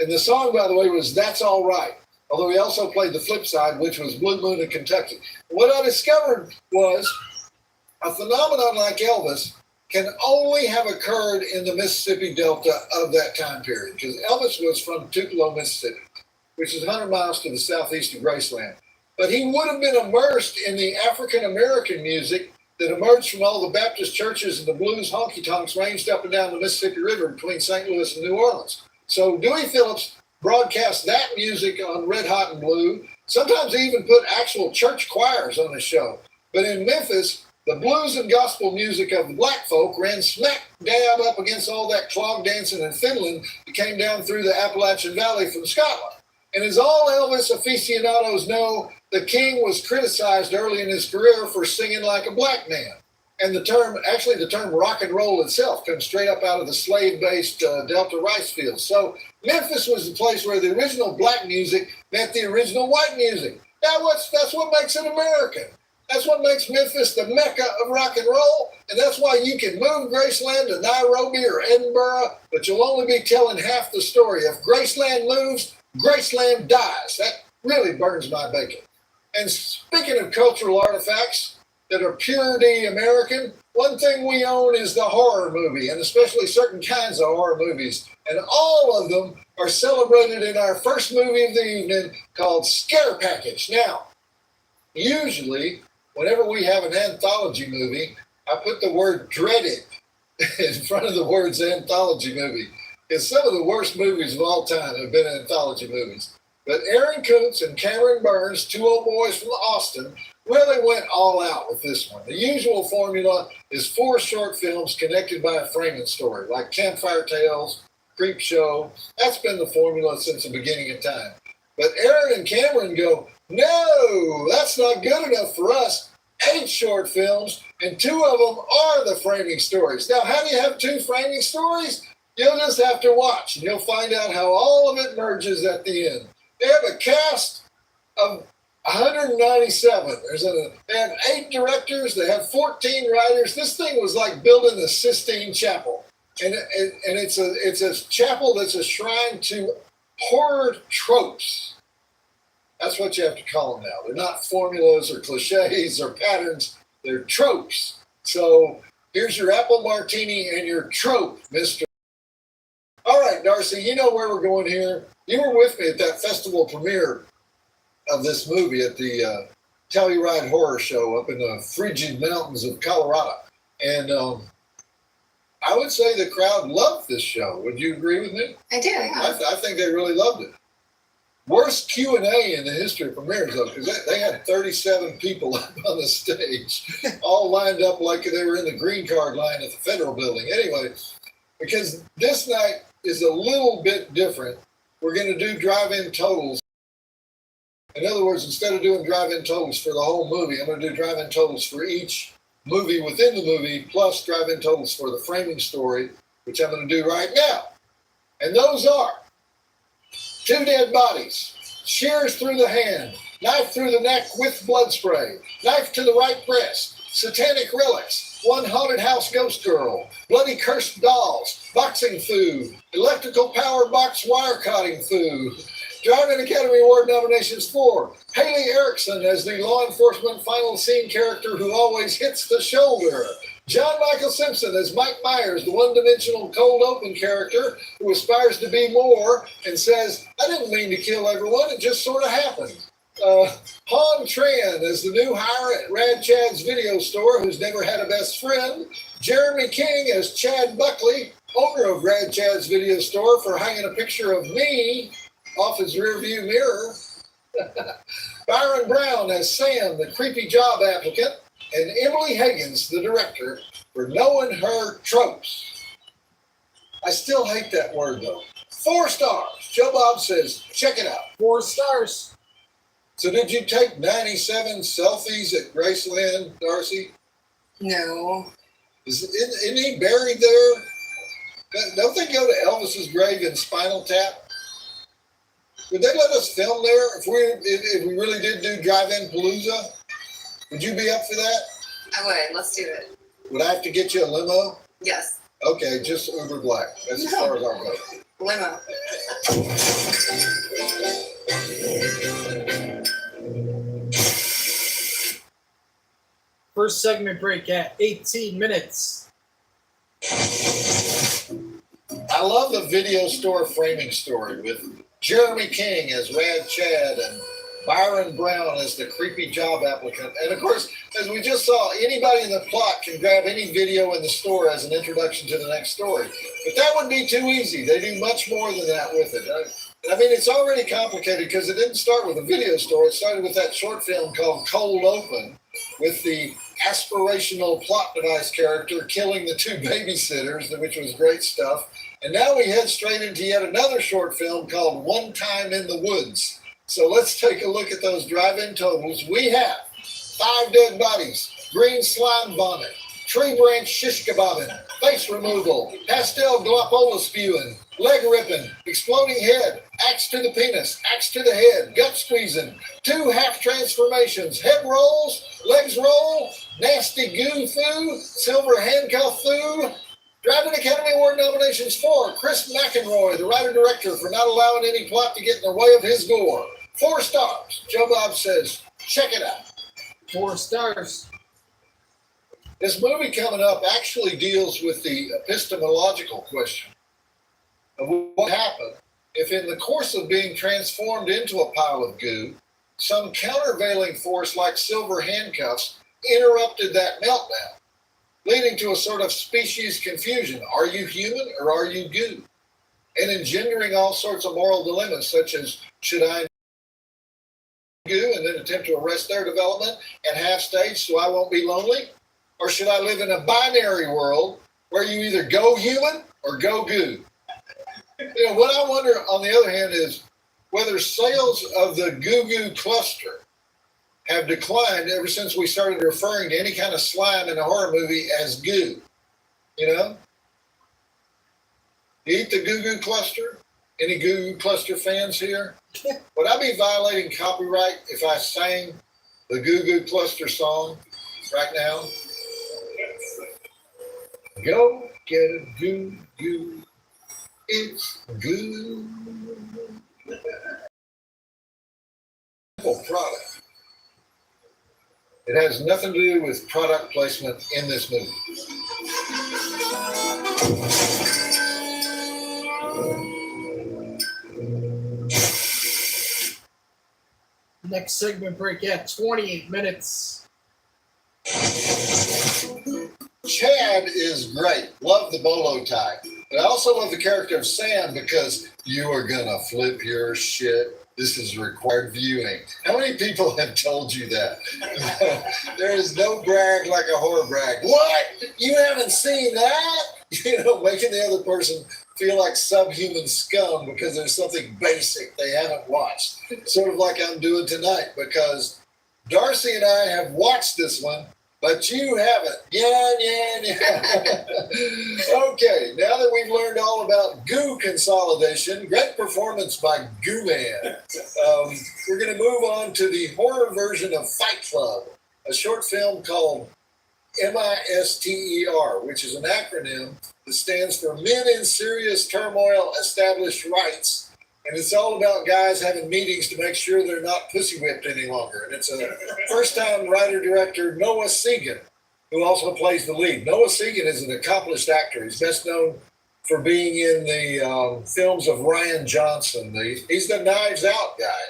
And the song, by the way, was That's All Right, although he also played the flip side, which was Blue Moon in Kentucky. What I discovered was a phenomenon like Elvis can only have occurred in the Mississippi Delta of that time period, because Elvis was from Tupelo, Mississippi, which is 100 miles to the southeast of Graceland. But he would have been immersed in the African-American music that emerged from all the Baptist churches and the blues honky-tonks ranged up and down the Mississippi River between St. Louis and New Orleans. So Dewey Phillips broadcast that music on Red Hot and Blue. Sometimes he even put actual church choirs on his show. But in Memphis, the blues and gospel music of the black folk ran smack dab up against all that clog dancing and fiddling that came down through the Appalachian Valley from Scotland. And as all Elvis aficionados know, the king was criticized early in his career for singing like a black man. And the term rock and roll itself comes straight up out of the slave-based Delta rice fields. So Memphis was the place where the original black music met the original white music. That's what makes it American. That's what makes Memphis the mecca of rock and roll. And that's why you can move Graceland to Nairobi or Edinburgh, but you'll only be telling half the story. If Graceland moves, Graceland dies. That really burns my bacon. And speaking of cultural artifacts that are purely American, one thing we own is the horror movie, and especially certain kinds of horror movies. And all of them are celebrated in our first movie of the evening called Scare Package. Now, usually, whenever we have an anthology movie, I put the word dreaded in front of the words anthology movie. Because some of the worst movies of all time have been anthology movies. But Aaron Kuntz and Cameron Burns, two old boys from Austin, really went all out with this one. The usual formula is 4 short films connected by a framing story, like Campfire Tales, Creep Show. That's been the formula since the beginning of time. But Aaron and Cameron go, no, that's not good enough for us. 8 short films, and 2 of them are the framing stories. Now, how do you have 2 framing stories? You'll just have to watch, and you'll find out how all of it merges at the end. They have a cast of 197. They have 8 directors. They have 14 writers. This thing was like building the Sistine Chapel, and it's a chapel that's a shrine to horror tropes. That's what you have to call them now. They're not formulas or cliches or patterns. They're tropes. So here's your apple martini and your trope, Mr. All right, Darcy, you know where we're going here. You were with me at that festival premiere of this movie at the Telluride Horror Show up in the frigid mountains of Colorado. And I would say the crowd loved this show. Would you agree with me? I do, yeah. I think they really loved it. Worst Q&A in the history of premieres, though, because they had 37 people up on the stage, all lined up like they were in the green card line at the Federal Building. Anyway, because this night is a little bit different, we're going to do drive-in totals. In other words, instead of doing drive-in totals for the whole movie, I'm going to do drive-in totals for each movie within the movie, plus drive-in totals for the framing story, which I'm going to do right now. And those are 2 dead bodies, shears through the hand, knife through the neck with blood spray, knife to the right breast, satanic relics, 1 haunted house ghost girl, bloody cursed dolls, boxing food, electrical power box wire cutting food. Driving Academy Award nominations for Haley Erickson as the law enforcement final scene character who always hits the shoulder. John Michael Simpson as Mike Myers, the one-dimensional cold open character who aspires to be more and says, I didn't mean to kill everyone, it just sort of happened. Han Tran as the new hire at Rad Chad's video store who's never had a best friend. Jeremy King as Chad Buckley, owner of Rad Chad's video store, for hanging a picture of me off his rearview mirror. Byron Brown as Sam, the creepy job applicant. And Emily Higgins, the director, for knowing her tropes. I still hate that word, though. 4 stars. Joe Bob says, check it out. 4 stars. So did you take 97 selfies at Graceland, Darcy? No. Isn't he buried there? Don't they go to Elvis's grave in Spinal Tap? Would they let us film there if we really did do Drive-In Palooza? Would you be up for that? I would. Let's do it. Would I have to get you a limo? Yes. Okay, just Uber Black. That's as far as I'll go. Limo. First segment break at 18 minutes. I love the video store framing story with Jeremy King as Rad Chad and Byron Brown as the creepy job applicant. And of course, as we just saw, anybody in the plot can grab any video in the store as an introduction to the next story. But that would be too easy. They do much more than that with it. I mean, it's already complicated because it didn't start with a video store. It started with that short film called Cold Open with the aspirational plot device character killing the two babysitters, which was great stuff. And now we head straight into yet another short film called One Time in the Woods. So let's take a look at those drive-in totals. We have 5 dead bodies, green slime vomit, tree branch shish kebabbing, face removal, pastel glopola spewing, leg ripping, exploding head, axe to the penis, axe to the head, gut squeezing, 2 half transformations, head rolls, legs roll, nasty goo foo, silver handcuff foo. Driving Academy Award nominations for Chris McEnroy, the writer-director, for not allowing any plot to get in the way of his gore. 4 stars. Joe Bob says, check it out. 4 stars. This movie coming up actually deals with the epistemological question of what happened if in the course of being transformed into a pile of goo, some countervailing force like silver handcuffs interrupted that meltdown, leading to a sort of species confusion. Are you human or are you goo? And engendering all sorts of moral dilemmas, such as, should I goo and then attempt to arrest their development at half stage so I won't be lonely? Or should I live in a binary world where you either go human or go goo? You know, what I wonder, on the other hand, is whether sales of the Goo Goo cluster have declined ever since we started referring to any kind of slime in a horror movie as goo. You know? You eat the Goo Goo cluster? Any Goo Goo cluster fans here? Would I be violating copyright if I sang the Goo Goo cluster song right now? Go get a Goo Goo. It's goo. Simple product. It has nothing to do with product placement in this movie. Next segment break at 28 minutes. Chad is great. Love the bolo tie. But I also love the character of Sam because you are going to flip your shit. This is required viewing. How many people have told you that? There is no brag like a horror brag. What? You haven't seen that? You know, making the other person feel like subhuman scum because there's something basic they haven't watched. Sort of like I'm doing tonight, because Darcy and I have watched this one, but you haven't. Yeah. Okay, now that we've learned all about goo consolidation, great performance by Goo Man, we're going to move on to the horror version of Fight Club, a short film called MISTER, which is an acronym that stands for Men in Serious Turmoil Established Rights. And it's all about guys having meetings to make sure they're not pussy whipped any longer. And it's a first-time writer-director, Noah Segan, who also plays the lead. Noah Segan is an accomplished actor. He's best known for being in the films of Ryan Johnson. He's the Knives Out guy.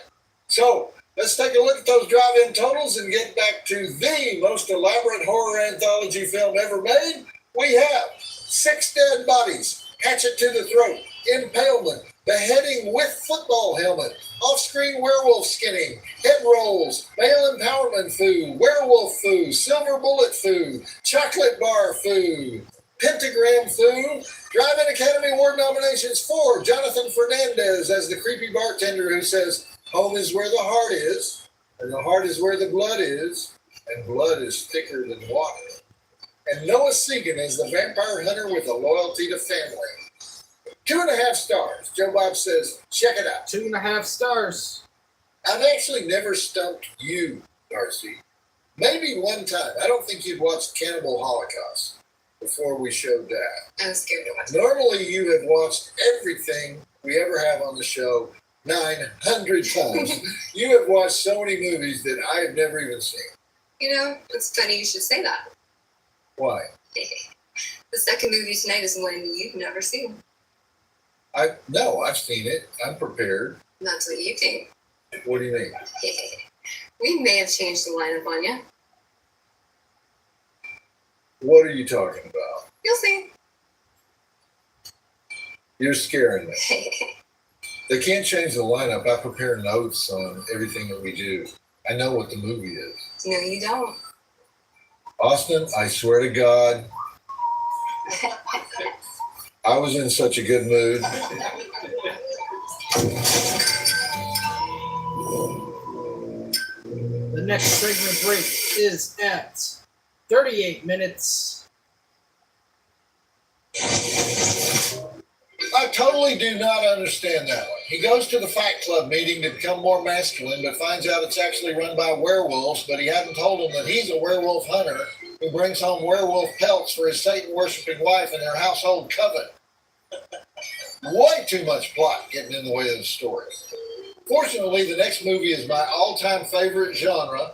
So let's take a look at those drive-in totals and get back to the most elaborate horror anthology film ever made. We have 6 dead bodies, hatchet to the throat, impalement, beheading with football helmet, off-screen werewolf skinning, head rolls, male empowerment food, werewolf food, silver bullet food, chocolate bar food, pentagram food. Drive-In Academy Award nominations for Jonathan Fernandez as the creepy bartender who says, home is where the heart is. and the heart is where the blood is, and blood is thicker than water. And Noah Segan is the vampire hunter with a loyalty to family. 2.5 stars. Joe Bob says, check it out. 2.5 stars. I've actually never stumped you, Darcy. Maybe one time. I don't think you'd watched Cannibal Holocaust before we showed that. I was scared to watch it. Normally, you have watched everything we ever have on the show 900 times. You have watched so many movies that I have never even seen. You know, it's funny you should say that. Why? The second movie tonight is one you've never seen. No, I've seen it. I'm prepared. That's what you think. What do you mean? We may have changed the lineup on you. What are you talking about? You'll see. You're scaring me. They can't change the lineup. I prepare notes on everything that we do. I know what the movie is. No, you don't. Austin, I swear to God, I was in such a good mood. The next segment break is at 38 minutes. I totally do not understand that one. He goes to the Fight Club meeting to become more masculine, but finds out it's actually run by werewolves, but he hadn't told him that he's a werewolf hunter who brings home werewolf pelts for his Satan-worshipping wife and their household coven. Way too much plot getting in the way of the story. Fortunately, the next movie is my all-time favorite genre,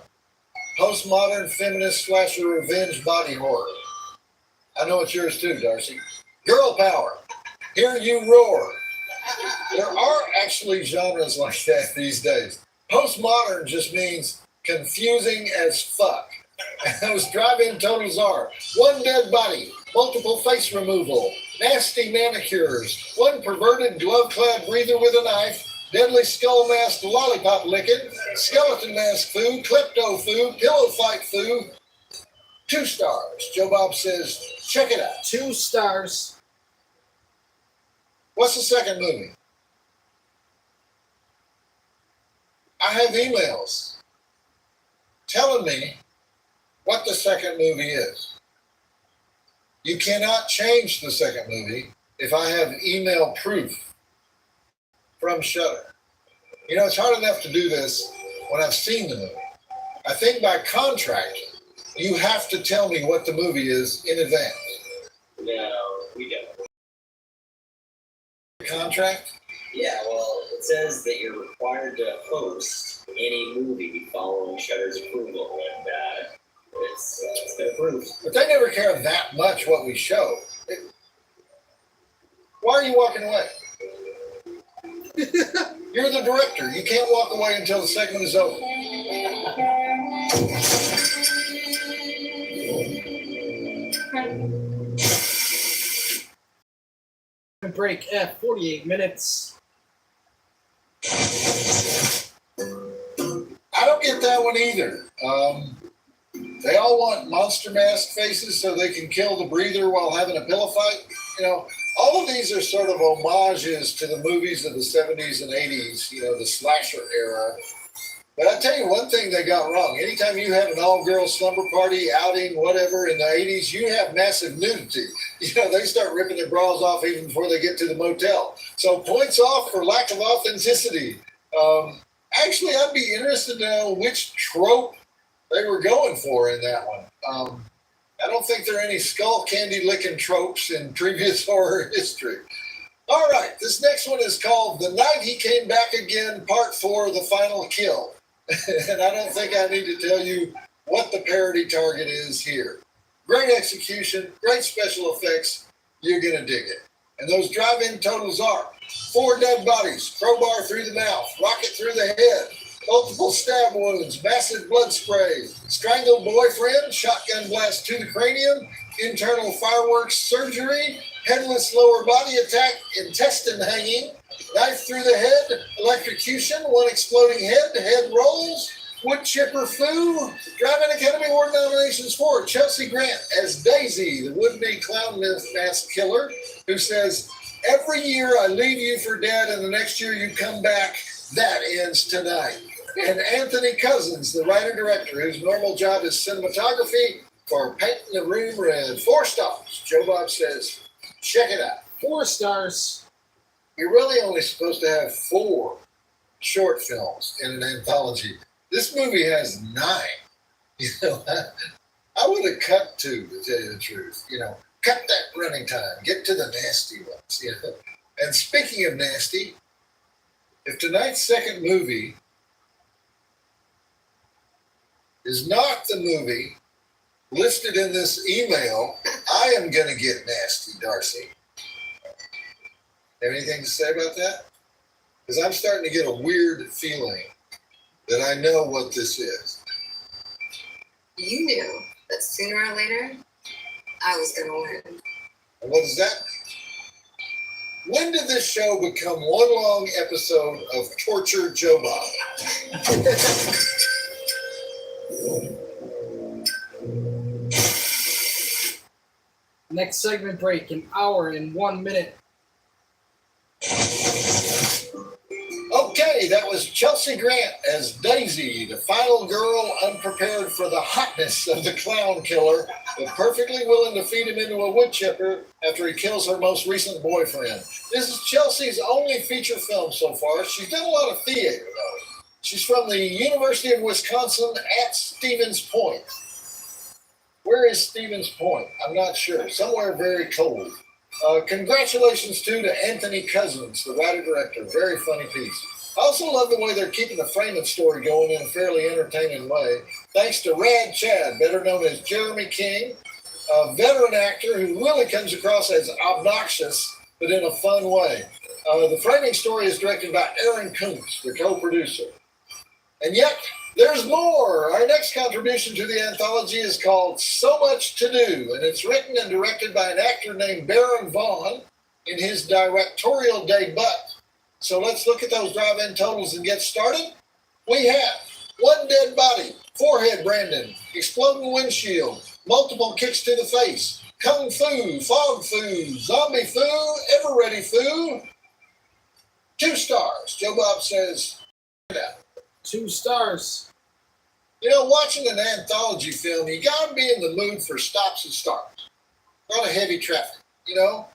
postmodern feminist slasher revenge body horror. I know it's yours too, Darcy. Girl power. Hear you roar. There are actually genres like that these days. Postmodern just means confusing as fuck. Those drive-in totals are one dead body, multiple face removal, nasty manicures, one perverted glove-clad breather with a knife, deadly skull mask lollipop licking, skeleton mask food, klepto food, pillow fight food. 2 stars. Joe Bob says, check it out. 2 stars. What's the second movie? I have emails telling me what the second movie is. You cannot change the second movie if I have email proof from Shudder. You know, it's hard enough to do this when I've seen the movie. I think by contract, you have to tell me what the movie is in advance. No, we don't. Contract? Yeah, well, it says that you're required to host any movie following Shudder's approval, and it's been approved. But they never care that much what we show. Why are you walking away? You're the director. You can't walk away until the segment is over. Break at 48 minutes. I don't get that one either. They all want monster mask faces so they can kill the breather while having a pillow fight. You know, all of these are sort of homages to the movies of the 70s and 80s, you know, the slasher era. But I tell you one thing they got wrong. Anytime you have an all-girls slumber party, outing, whatever, in the 80s, you have massive nudity. You know, they start ripping their bras off even before they get to the motel. So points off for lack of authenticity. Actually, I'd be interested to know which trope they were going for in that one. I don't think there are any skull candy licking tropes in previous horror history. All right, this next one is called The Night He Came Back Again, Part 4, The Final Kill. And I don't think I need to tell you what the parody target is here. Great execution, great special effects. You're going to dig it. And those drive-in totals are 4 dead bodies, crowbar through the mouth, rocket through the head, multiple stab wounds, massive blood spray, strangled boyfriend, shotgun blast to the cranium, internal fireworks surgery, headless lower body attack, intestine hanging, knife through the head, electrocution, 1 exploding head rolls, wood chipper foo. Drive-In Academy Award nominations for Chelsea Grant as Daisy, the would-be clown mask killer, who says, every year I leave you for dead and the next year you come back. That ends tonight. And Anthony Cousins, the writer-director, whose normal job is cinematography, for painting the room red. 4 stars. Joe Bob says, check it out. 4 stars. You're really only supposed to have 4 short films in an anthology. This movie has 9. You know, I would have cut 2, to tell you the truth. You know, cut that running time. Get to the nasty ones. You know. And speaking of nasty, if tonight's second movie is not the movie listed in this email, I am going to get nasty, Darcy. Have anything to say about that? Because I'm starting to get a weird feeling that I know what this is. You knew that sooner or later, I was going to win. And what is that? When did this show become one long episode of Torture Joe Bob? Next segment break, 1 hour and 1 minute. Okay, that was Chelsea Grant as Daisy, the final girl unprepared for the hotness of the clown killer, but perfectly willing to feed him into a wood chipper after he kills her most recent boyfriend. This is Chelsea's only feature film so far. She's done a lot of theater, though. She's from the University of Wisconsin at Stevens Point. Where is Stevens Point? I'm not sure. Somewhere very cold. Congratulations, too, to Anthony Cousins, the writer-director. Very funny piece. I also love the way they're keeping the framing story going in a fairly entertaining way. Thanks to Rad Chad, better known as Jeremy King, a veteran actor who really comes across as obnoxious, but in a fun way. The framing story is directed by Aaron Kuntz, the co-producer. And yet, there's more. Our next contribution to the anthology is called So Much to Do, and it's written and directed by an actor named Baron Vaughn in his directorial debut. So let's look at those drive-in totals and get started. We have 1 dead body, forehead Brandon, exploding windshield, multiple kicks to the face, kung fu, fog fu, zombie fu, ever ready fu. 2 stars. Joe Bob says, 2 stars. you know, watching an anthology film, you gotta be in the mood for stops and starts. A lot of heavy traffic, you know?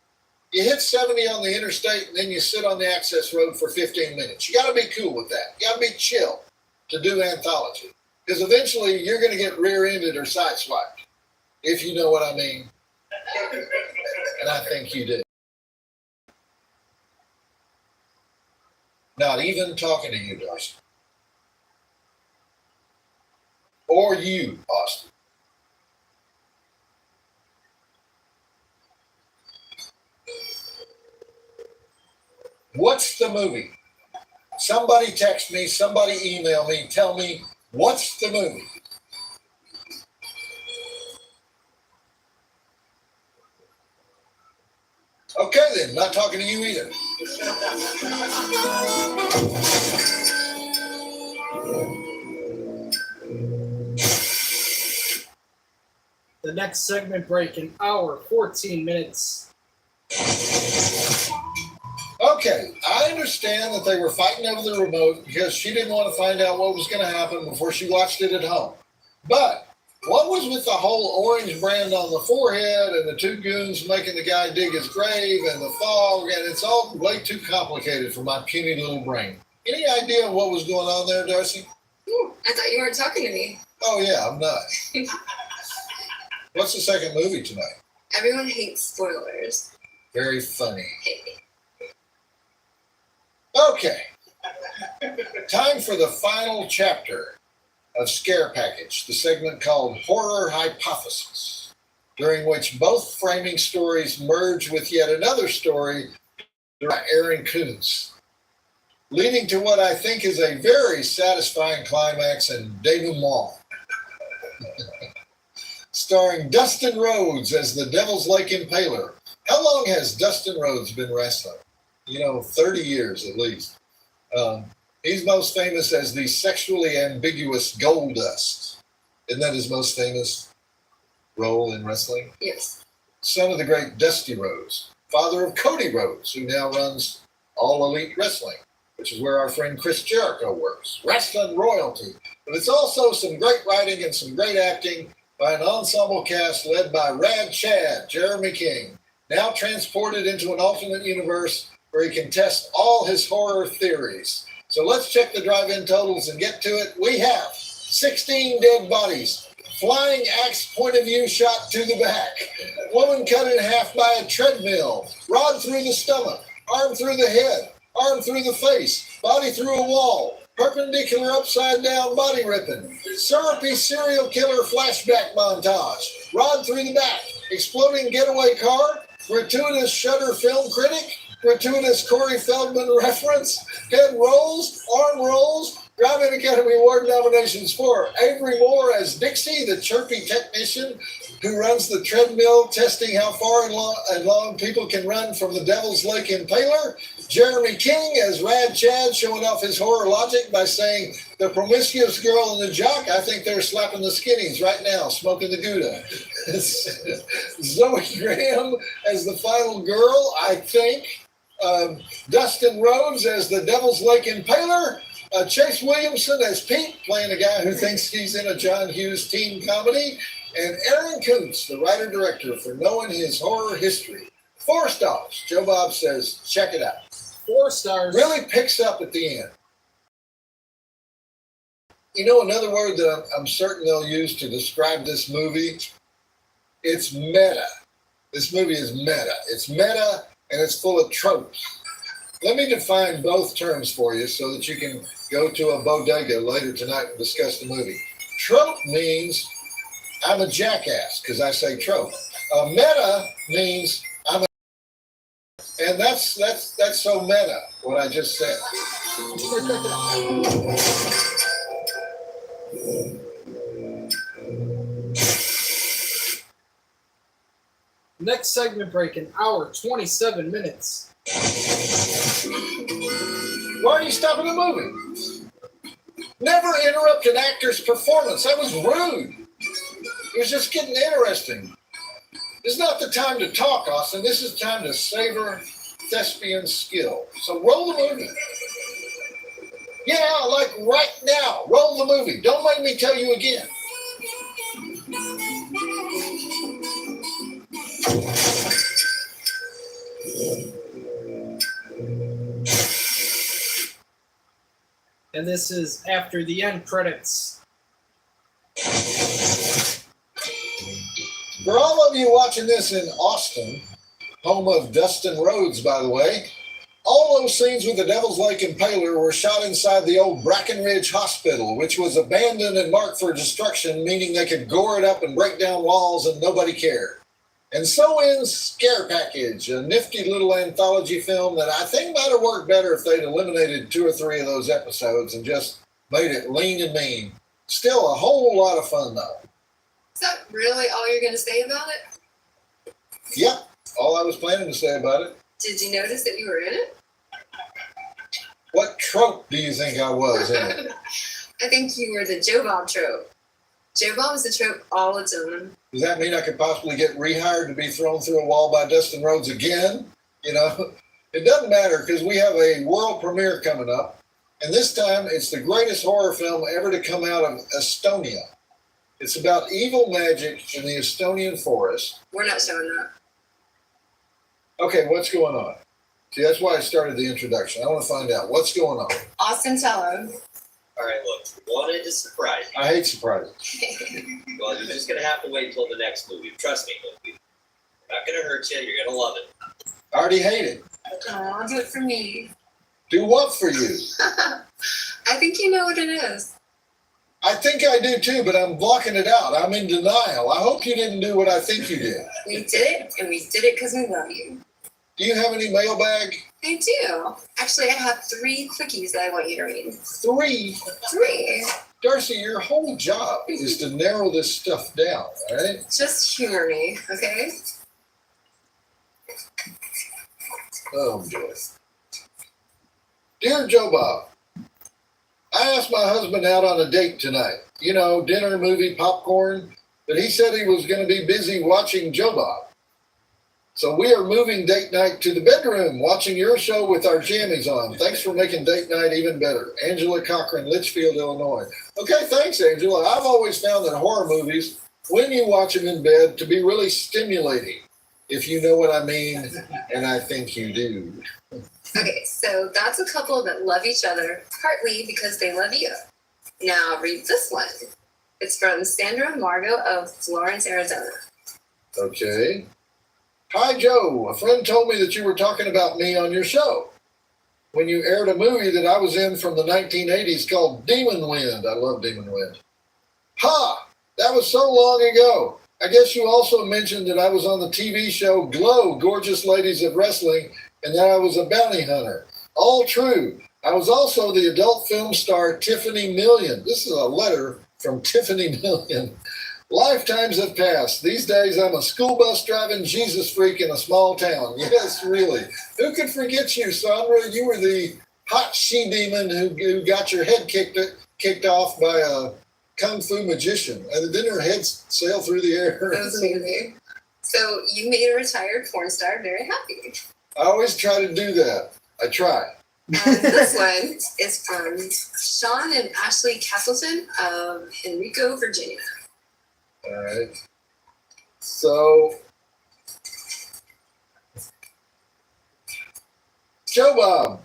You hit 70 on the interstate and then you sit on the access road for 15 minutes. You gotta be cool with that. You gotta be chill to do anthology. Because eventually you're gonna get rear-ended or sideswiped, if you know what I mean. And I think you do. Not even talking to you, Darcy. Or you, Austin. What's the movie? Somebody text me, somebody email me, tell me, what's the movie? Okay then, not talking to you either. The next segment break, 1 hour, 14 minutes. Okay, I understand that they were fighting over the remote because she didn't want to find out what was going to happen before she watched it at home. But what was with the whole orange brand on the forehead and the 2 goons making the guy dig his grave and the fog, and it's all way too complicated for my puny little brain. Any idea what was going on there, Darcy? Ooh, I thought you weren't talking to me. Oh yeah, I'm not. What's the second movie tonight? Everyone hates spoilers. Very funny. Hey. Okay. Time for the final chapter of Scare Package, the segment called Horror Hypothesis, during which both framing stories merge with yet another story by Aaron Kuntz, leading to what I think is a very satisfying climax and denouement. Starring Dustin Rhodes as the Devil's Lake Impaler. How long has Dustin Rhodes been wrestling? 30 years at least. He's most famous as the sexually ambiguous Goldust. Isn't that his most famous role in wrestling? Yes. Son of the great Dusty Rhodes, father of Cody Rhodes, who now runs All Elite Wrestling, which is where our friend Chris Jericho works. Wrestling royalty. But it's also some great writing and some great acting by an ensemble cast led by Rad Chad, Jeremy King, now transported into an alternate universe where he can test all his horror theories. So let's check the drive-in totals and get to it. We have 16 dead bodies, flying axe point of view shot to the back, woman cut in half by a treadmill, rod through the stomach, arm through the head, arm through the face, body through a wall, perpendicular upside down body ripping, syrupy serial killer flashback montage, rod through the back, exploding getaway car, gratuitous Shudder film critic, gratuitous Corey Feldman reference, head rolls, arm rolls, Driving Academy Award nominations for Avery Moore as Dixie, the chirpy technician who runs the treadmill, testing how far and long people can run from the Devil's Lake Impaler. Jeremy King as Rad Chad, showing off his horror logic by saying, the promiscuous girl and the jock, I think they're slapping the skinnies right now, smoking the Gouda. Zoe Graham as the final girl, I think. Dustin Rhodes as the Devil's Lake Impaler. Chase Williamson as Pete, playing a guy who thinks he's in a John Hughes teen comedy. And Aaron Kuntz, the writer-director, for knowing his horror history. 4 stars. Joe Bob says, check it out. 4 stars. Really picks up at the end. You know, another word that I'm certain they'll use to describe this movie, it's meta. This movie is meta. It's meta, and it's full of tropes. Let me define both terms for you so that you can go to a bodega later tonight and discuss the movie. Trope means I'm a jackass because I say trope. Meta means I'm a... And that's so meta, what I just said. Next segment break, an hour, 27 minutes. Why are you stopping the movie? Never interrupt an actor's performance. That was rude. It was just getting interesting. This is not the time to talk, Austin. This is time to savor thespian skill. So roll the movie. Yeah, like right now. Roll the movie. Don't make me tell you again. And this is after the end credits. For all of you watching this in Austin, home of Dustin Rhodes, by the way, all those scenes with the Devil's Lake Impaler were shot inside the old Brackenridge Hospital, which was abandoned and marked for destruction, meaning they could gore it up and break down walls and nobody cared. And so ends Scare Package, a nifty little anthology film that I think might have worked better if they'd eliminated 2 or 3 of those episodes and just made it lean and mean. Still a whole lot of fun, though. Is that really all you're going to say about it? Yep, all I was planning to say about it. Did you notice that you were in it? What trope do you think I was in it? I think you were the Joe Bob trope. Joe Bob is a trope all its own. Does that mean I could possibly get rehired to be thrown through a wall by Dustin Rhodes again? You know, it doesn't matter because we have a world premiere coming up. And this time it's the greatest horror film ever to come out of Estonia. It's about evil magic in the Estonian forest. We're not showing that. Okay, what's going on? See, that's why I started the introduction. I want to find out what's going on. Austin, tell him. All right, look, wanted to surprise you. I hate surprises. Well, you're just going to have to wait until the next movie. Trust me, movie. Not going to hurt you. You're going to love it. I already hate it. I'll do it for me. Do what for you? I think you know what it is. I think I do too, but I'm blocking it out. I'm in denial. I hope you didn't do what I think you did. We did it, and we did it because we love you. Do you have any mailbag? I do. Actually, I have 3 quickies that I want you to read. 3? 3. Darcy, your whole job is to narrow this stuff down, all right? Just humor me, okay? Oh, boy. Dear Joe Bob, I asked my husband out on a date tonight. You know, dinner, movie, popcorn. But he said he was going to be busy watching Joe Bob. So we are moving date night to the bedroom, watching your show with our jammies on. Thanks for making date night even better. Angela Cochran, Litchfield, Illinois. Okay, thanks, Angela. I've always found that horror movies, when you watch them in bed, to be really stimulating, if you know what I mean, and I think you do. Okay, so that's a couple that love each other, partly because they love you. Now read this one. It's from Sandra Margot of Florence, Arizona. Okay. Hi, Joe. A friend told me that you were talking about me on your show when you aired a movie that I was in from the 1980s called Demon Wind. I love Demon Wind. Ha! That was so long ago. I guess you also mentioned that I was on the TV show Glow, Gorgeous Ladies of Wrestling, and that I was a bounty hunter. All true. I was also the adult film star Tiffany Million. This is a letter from Tiffany Million. Lifetimes have passed. These days, I'm a school bus driving Jesus freak in a small town. Yes, really. Who could forget you, Sandra? You were the hot she-demon who got your head kicked off by a kung fu magician. And then her head sailed through the air. That was amazing. So you made a retired porn star very happy. I always try to do that. I try. And this one is from Sean and Ashley Castleton of Henrico, Virginia. All right. So, Joe Bob,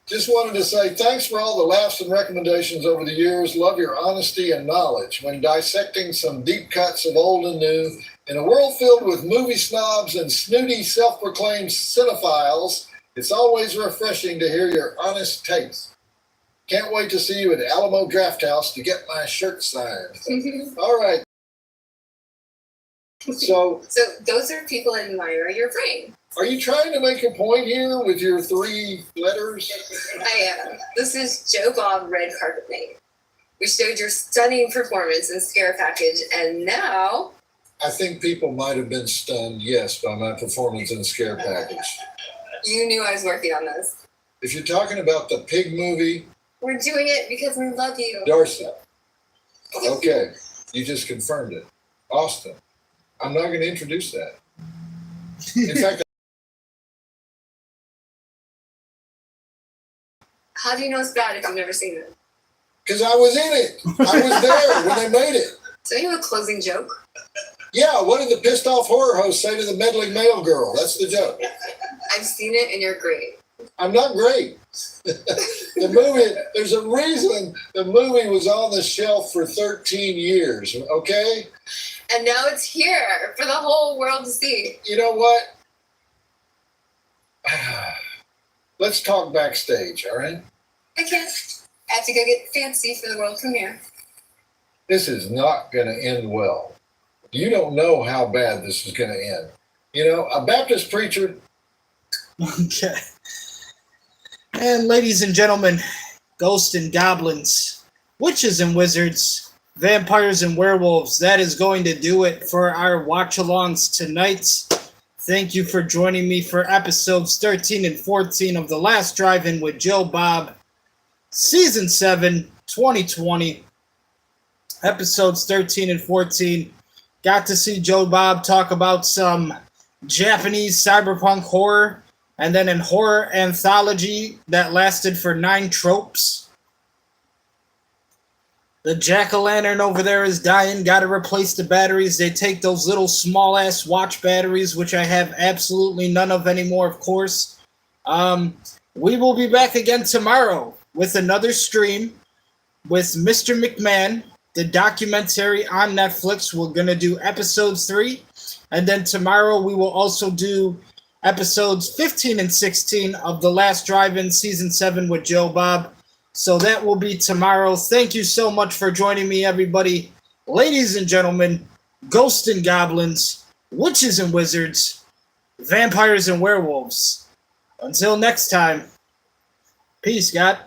just wanted to say thanks for all the laughs and recommendations over the years. Love your honesty and knowledge when dissecting some deep cuts of old and new. In a world filled with movie snobs and snooty self-proclaimed cinephiles, it's always refreshing to hear your honest takes. Can't wait to see you at Alamo Drafthouse to get my shirt signed. All right. So those are people that admire your brain. are you trying to make a point here with your 3 letters? I am. This is Joe Bob Red Carpet Night. We showed your stunning performance in Scare Package, and now... I think people might have been stunned, yes, by my performance in Scare Package. You knew I was working on this. If you're talking about the pig movie... We're doing it because we love you. Darcy. Okay, you just confirmed it. Austin. I'm not going to introduce that. In fact, How do you know it's bad if you've never seen it? because I was in it. I was there when they made it. So you have a closing joke? Yeah, what did the pissed off horror host say to the meddling male girl? That's the joke. I've seen it and you're great. I'm not great. The movie, there's a reason the movie was on the shelf for 13 years, okay? And now it's here for the whole world to see. You know what? Let's talk backstage, all right? I can't. I have to go get fancy for the world premiere. This is not going to end well. You don't know how bad this is going to end. You know, a Baptist preacher... Okay. And ladies and gentlemen, ghosts and goblins, witches and wizards, vampires and werewolves, that is going to do it for our watch-alongs tonight. Thank you for joining me for episodes 13 and 14 of The Last Drive-In with Joe Bob, Season 7, 2020. Episodes 13 and 14. Got to see Joe Bob talk about some Japanese cyberpunk horror, and then an horror anthology that lasted for 9 tropes. The jack-o'-lantern over there is dying. Got to replace the batteries. They take those little small-ass watch batteries, which I have absolutely none of anymore, of course. We will be back again tomorrow with another stream with Mr. McMahon, the documentary on Netflix. We're going to do episodes 3. And then tomorrow we will also do episodes 15 and 16 of The Last Drive-In Season 7 with Joe Bob. So that will be tomorrow. Thank you so much for joining me, everybody. Ladies and gentlemen, ghosts and goblins, witches and wizards, vampires and werewolves. Until next time, peace, God.